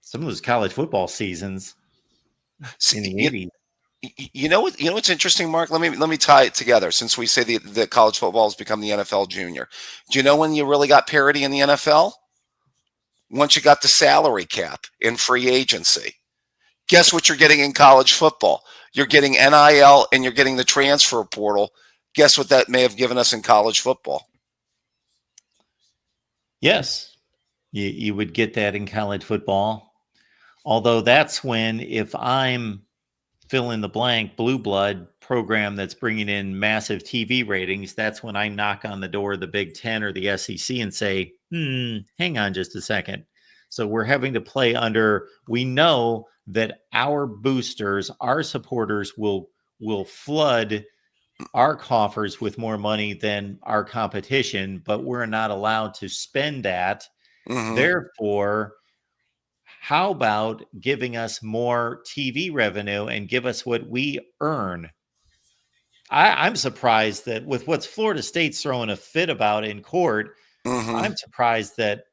Some of those college football seasons in the 80s. You know what's interesting, Mark? Let me tie it together since we say the college football has become the NFL junior. Do you know when you really got parity in the NFL? Once you got the salary cap in free agency. Guess what you're getting in college football? You're getting NIL and you're getting the transfer portal. Guess what that may have given us in college football? Yes, you would get that in college football. Although that's when, if I'm fill in the blank blue blood program that's bringing in massive TV ratings, that's when I knock on the door of the Big Ten or the SEC and say, hang on just a second. So we're having to play under, we know that our boosters, our supporters will flood our coffers with more money than our competition, but we're not allowed to spend that. Mm-hmm. Therefore, how about giving us more TV revenue and give us what we earn? I'm surprised that with what's Florida State's throwing a fit about in court, I'm surprised that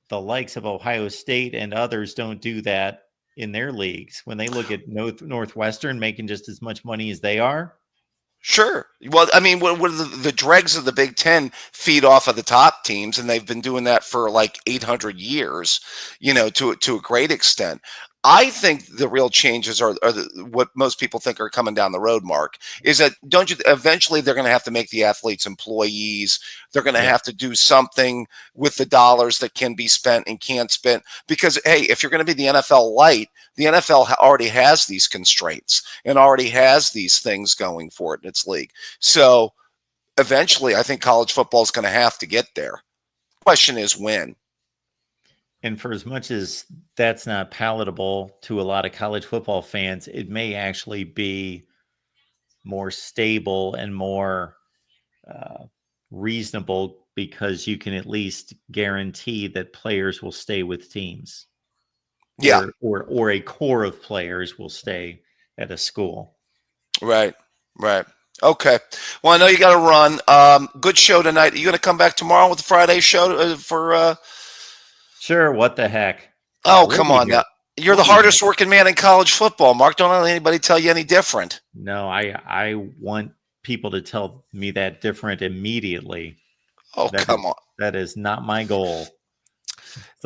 the likes of Ohio State and others don't do that in their leagues when they look at Northwestern making just as much money as they are. Sure. Well, I mean, what the dregs of the Big Ten feed off of the top teams, and they've been doing that for like 800 years, to a great extent. I think the real changes are what most people think are coming down the road, Mark, is that eventually they're going to have to make the athletes employees. They're going to have to do something with the dollars that can be spent and can't spend. Because, hey, if you're going to be the NFL light, the NFL already has these constraints and already has these things going for it in its league. So eventually, I think college football is going to have to get there. Question is when. And for as much as that's not palatable to a lot of college football fans, it may actually be more stable and more reasonable because you can at least guarantee that players will stay with teams. Yeah. Or a core of players will stay at a school. Right. Okay. Well, I know you got to run. Good show tonight. Are you going to come back tomorrow with the Friday show for? Sure. What the heck? Oh, come on now. You're the hardest working man in college football, Mark. Don't let anybody tell you any different. No, I want people to tell me that different immediately. Oh, come on. That is not my goal.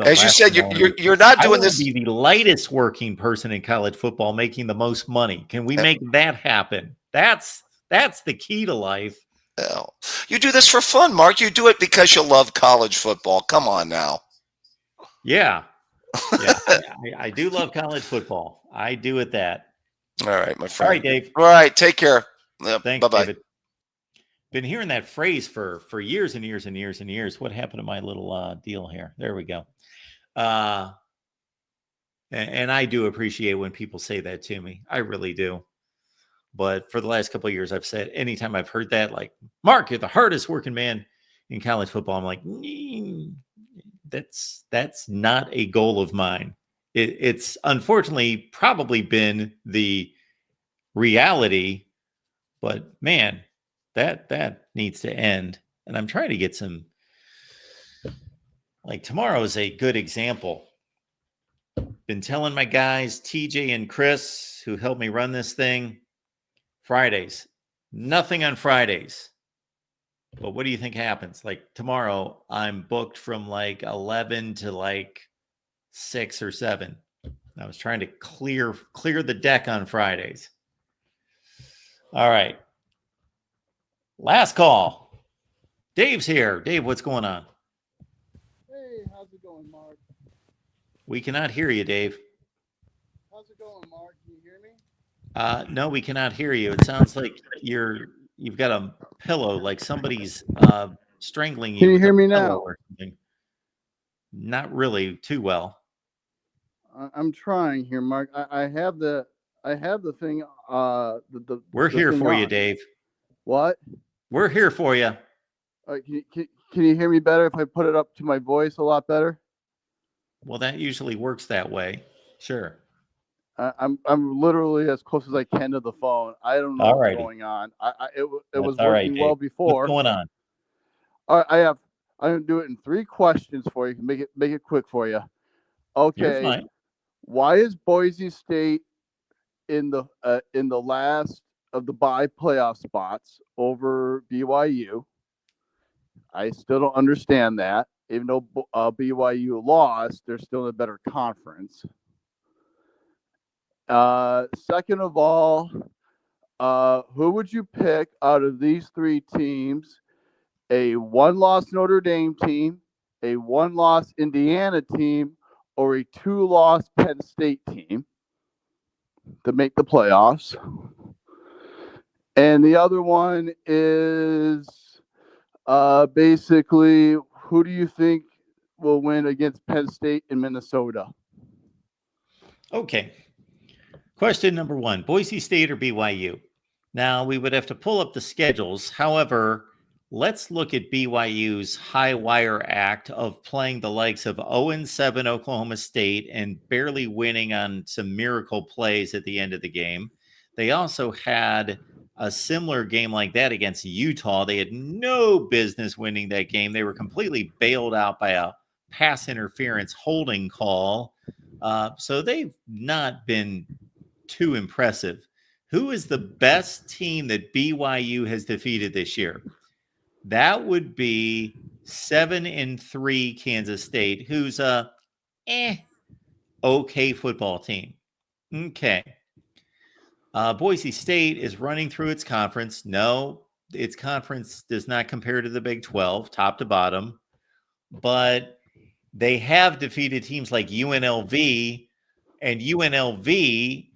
As you said, you're not doing this. I want to be the lightest working person in college football, making the most money. Can we make that happen? That's the key to life. Well, you do this for fun, Mark. You do it because you love college football. Come on now. Yeah. I do love college football. I do at that. All right, my friend. All right, Dave. All right, take care. Yep, thanks, bye-bye. David. Been hearing that phrase for years and years and years and years. What happened to my little deal here? There we go. And I do appreciate when people say that to me. I really do. But for the last couple of years, I've said anytime I've heard that, like, Mark, you're the hardest working man in college football. I'm like, that's not a goal of mine. It's unfortunately probably been the reality, but man, that needs to end. And I'm trying to get some, like, tomorrow is a good example. Been telling my guys, TJ and Chris, who helped me run this thing, Fridays, nothing on Fridays. But what do you think happens? Like tomorrow, I'm booked from like 11 to like 6 or 7. I was trying to clear the deck on Fridays. All right. Last call. Dave's here. Dave, what's going on? Hey, how's it going, Mark? We cannot hear you, Dave. How's it going, Mark? Can you hear me? No, we cannot hear you. It sounds like you've got a pillow, like somebody's strangling you. Can you with hear a me pillow now? Or something. Not really too well. I'm trying here, Mark. I have the thing. We're the here thing for you, on. Dave. What? We're here for you. Can you hear me better if I put it up to my voice a lot better? Well, that usually works that way. Sure. I'm literally as close as I can to the phone. I don't know what's going on. It was all right, working Dave. well before. What's going on? All right, I'm gonna do it in 3 questions for you. Make it quick for you. Okay. You're fine. Why is Boise State in the last of the bye playoff spots over BYU? I still don't understand that. Even though BYU lost, they're still in a better conference. Second of all, who would you pick out of these 3 teams? A 1-loss Notre Dame team, a 1-loss Indiana team, or a 2-loss Penn State team to make the playoffs? And the other one is basically, who do you think will win against Penn State in Minnesota? Okay. Question number 1, Boise State or BYU? Now, we would have to pull up the schedules. However, let's look at BYU's high wire act of playing the likes of 0-7 Oklahoma State and barely winning on some miracle plays at the end of the game. They also had a similar game like that against Utah. They had no business winning that game. They were completely bailed out by a pass interference holding call. So they've not been too impressive. Who is the best team that BYU has defeated this year? That would be 7-3 Kansas State, who's a okay football team. Okay. Boise State is running through its conference. No, its conference does not compare to the Big 12, top to bottom, but they have defeated teams like UNLV, and UNLV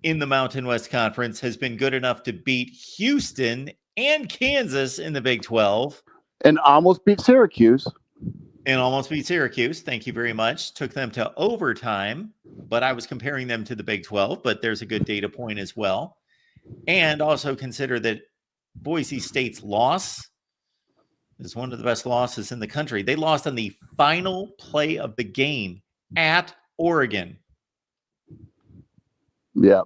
in the Mountain West Conference has been good enough to beat Houston and Kansas in the Big 12. And almost beat Syracuse. Thank you very much. Took them to overtime, but I was comparing them to the Big 12, but there's a good data point as well. And also consider that Boise State's loss is one of the best losses in the country. They lost on the final play of the game at Oregon. Yeah.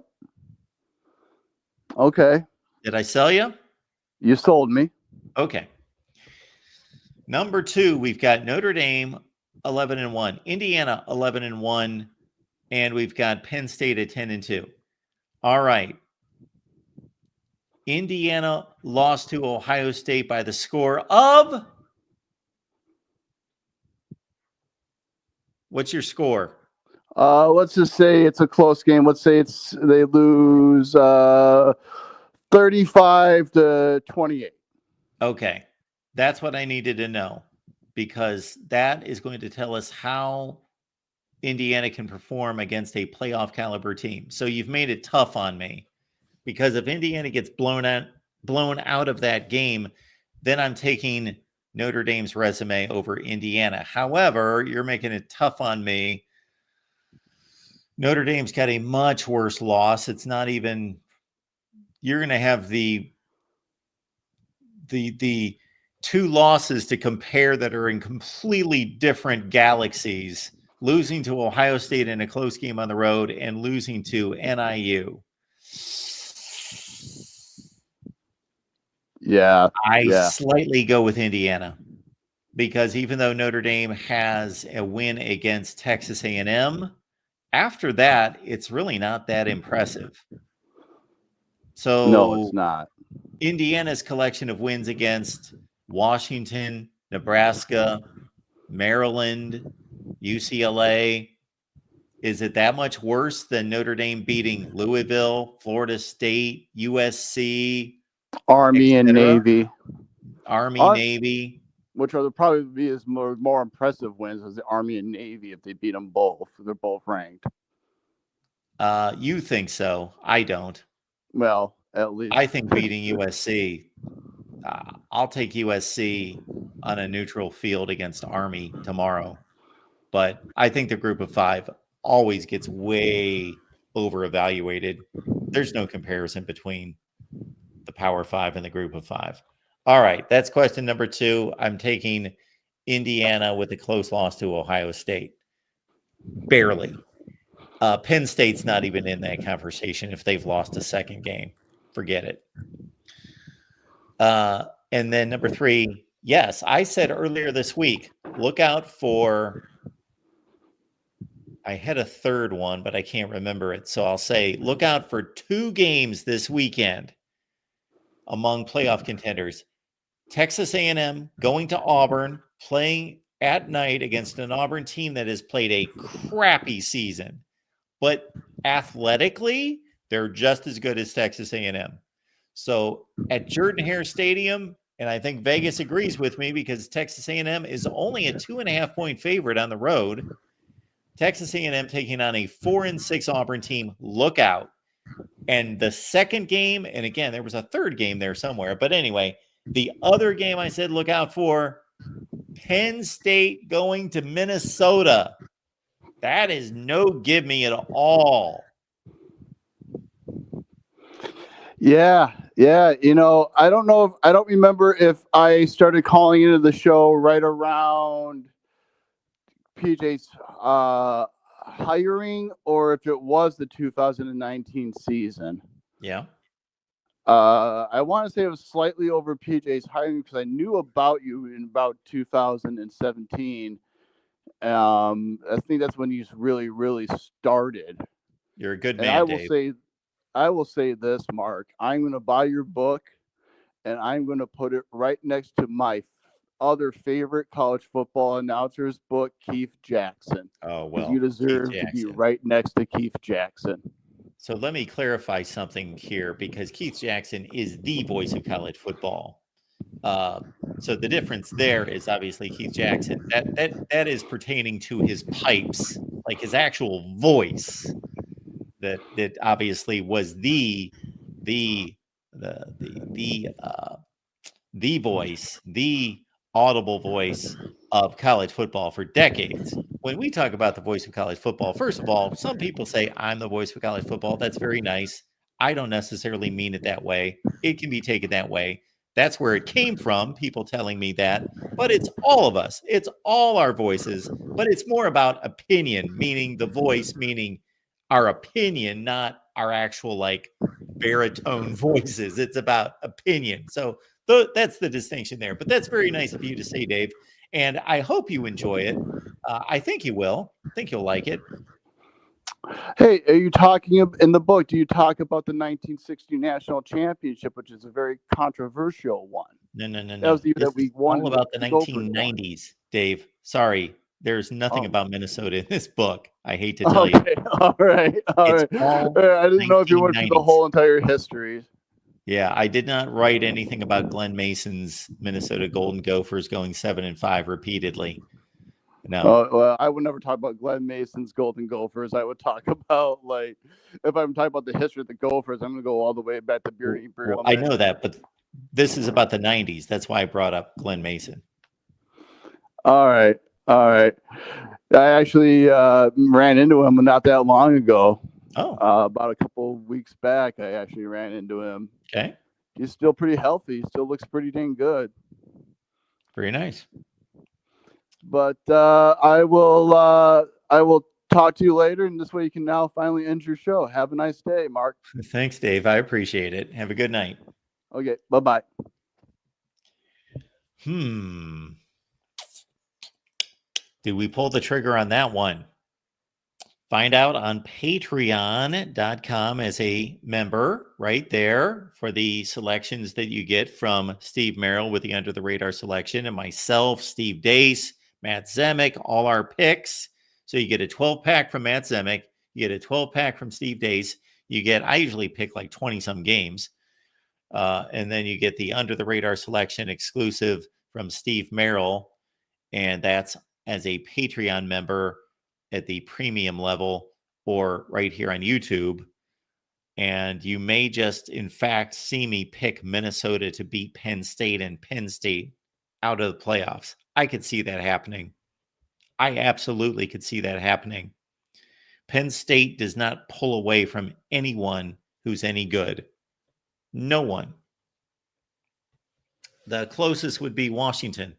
Okay. Did I sell you? You sold me. Okay. Number 2, we've got Notre Dame 11-1, Indiana 11-1, and we've got Penn State at 10-2. All right. Indiana lost to Ohio State by the score of. What's your score? Let's just say it's a close game. Let's say they lose 35-28. Okay. That's what I needed to know, because that is going to tell us how Indiana can perform against a playoff caliber team. So you've made it tough on me, because if Indiana gets blown out of that game, then I'm taking Notre Dame's resume over Indiana. However, you're making it tough on me. Notre Dame's got a much worse loss. It's not even, you're going to have the 2 losses to compare that are in completely different galaxies, losing to Ohio State in a close game on the road and losing to NIU. Yeah. I slightly go with Indiana, because even though Notre Dame has a win against Texas A&M, after that, it's really not that impressive. So no, it's not. Indiana's collection of wins against Washington, Nebraska, Maryland, UCLA, is it that much worse than Notre Dame beating Louisville, Florida State, USC, Army and cetera. Navy, Army, Ar- Navy. which are probably be as more impressive wins as the Army and Navy if they beat them both. They're both ranked. You think so? I don't. Well, at least I think beating USC. I'll take USC on a neutral field against Army tomorrow. But I think the group of 5 always gets way over evaluated. There's no comparison between the Power 5 and the group of 5. All right, that's question number 2. I'm taking Indiana with a close loss to Ohio State. Barely. Penn State's not even in that conversation if they've lost a second game. Forget it. And then number 3, yes, I said earlier this week, look out for, I had a third one, but I can't remember it. So I'll say, look out for 2 games this weekend among playoff contenders. Texas A&M going to Auburn, playing at night against an Auburn team that has played a crappy season. But athletically, they're just as good as Texas A&M. So at Jordan-Hare Stadium, and I think Vegas agrees with me because Texas A&M is only a 2.5-point favorite on the road. Texas A&M taking on a 4-6 Auburn team. Look out. And the second game, and again, there was a third game there somewhere. But anyway, the other game I said look out for, Penn State going to Minnesota. That is no give me at all. Yeah. You know, I don't remember if I started calling into the show right around PJ's hiring or if it was the 2019 season. Yeah. I want to say it was slightly over PJ's hiring because I knew about you in about 2017. I think that's when you really, really started. You're a good And man, Dave. I will say this, Mark. I'm going to buy your book, and I'm going to put it right next to my other favorite college football announcer's book, Keith Jackson. Oh, well, you deserve to be right next to Keith Jackson. So let me clarify something here because Keith Jackson is the voice of college football. So the difference there is obviously Keith Jackson. That is pertaining to his pipes, like his actual voice. That obviously was the voice, the audible voice of college football for decades. When we talk about the voice of college football, first of all, some people say I'm the voice of college football. That's very nice. I don't necessarily mean it that way. It can be taken that way. That's where it came from, people telling me that. But it's all of us. It's all our voices. But it's more about opinion, meaning the voice, meaning our opinion, not our actual like baritone voices. It's about opinion. So that's the distinction there. But that's very nice of you to say, Dave. And I hope you enjoy it. I think you will. I think you'll like it. Hey, are you talking in the book? Do you talk about the 1960 national championship, which is a very controversial one? No. That was the year that we won. All about the 1990s, Dave. Sorry, there's nothing about Minnesota in this book. I hate to tell you. All right. I didn't know if you went through the whole entire history. Yeah, I did not write anything about Glenn Mason's Minnesota Golden Gophers going 7-5 repeatedly. No. Well, I would never talk about Glenn Mason's Golden Gophers. I would talk about, like, if I'm talking about the history of the Gophers, I'm going to go all the way back to Beardy. Well, I know that, but this is about the 90s. That's why I brought up Glenn Mason. All right. I actually ran into him not that long ago. Oh. About a couple of weeks back, I actually ran into him. Okay. He's still pretty healthy. He still looks pretty dang good. Very nice. But I will talk to you later, and this way you can now finally end your show. Have a nice day, Mark. Thanks, Dave. I appreciate it. Have a good night. Okay. Bye-bye. Did we pull the trigger on that one? Find out on patreon.com as a member right there for the selections that you get from Steve Merrill with the Under the Radar selection and myself, Steve Dace, Matt Zemek, all our picks. So you get a 12-pack from Matt Zemek. You get a 12-pack from Steve Dace. I usually pick like 20-some games. And then you get the under the radar selection exclusive from Steve Merrill. And that's as a Patreon member at the premium level or right here on YouTube. And you may just, in fact, see me pick Minnesota to beat Penn State and Penn State out of the playoffs. I could see that happening. I absolutely could see that happening. Penn State does not pull away from anyone who's any good. No one. The closest would be Washington.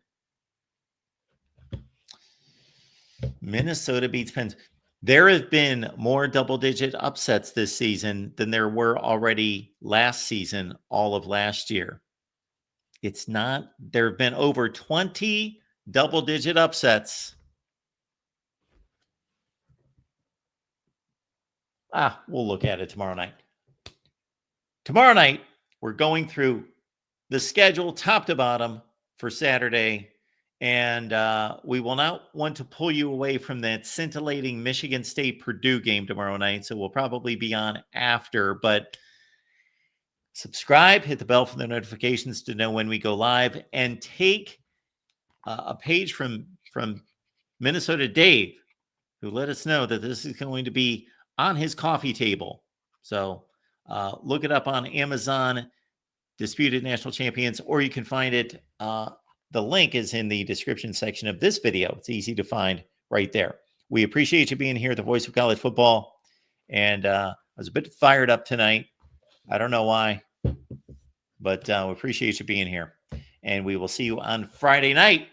Minnesota beats Penn. There have been more double-digit upsets this season than there were already last season, all of last year. It's not, there have been over 20 double-digit upsets. We'll look at it tomorrow night. Tomorrow night, we're going through the schedule top to bottom for Saturday. And we will not want to pull you away from that scintillating Michigan State-Purdue game tomorrow night. So we'll probably be on after. But subscribe, hit the bell for the notifications to know when we go live. And take a page from Minnesota Dave, who let us know that this is going to be on his coffee table. So look it up on Amazon, Disputed National Champions, or you can find it. The link is in the description section of this video. It's easy to find right there. We appreciate you being here, the voice of college football. And I was a bit fired up tonight. I don't know why, but we appreciate you being here. And we will see you on Friday night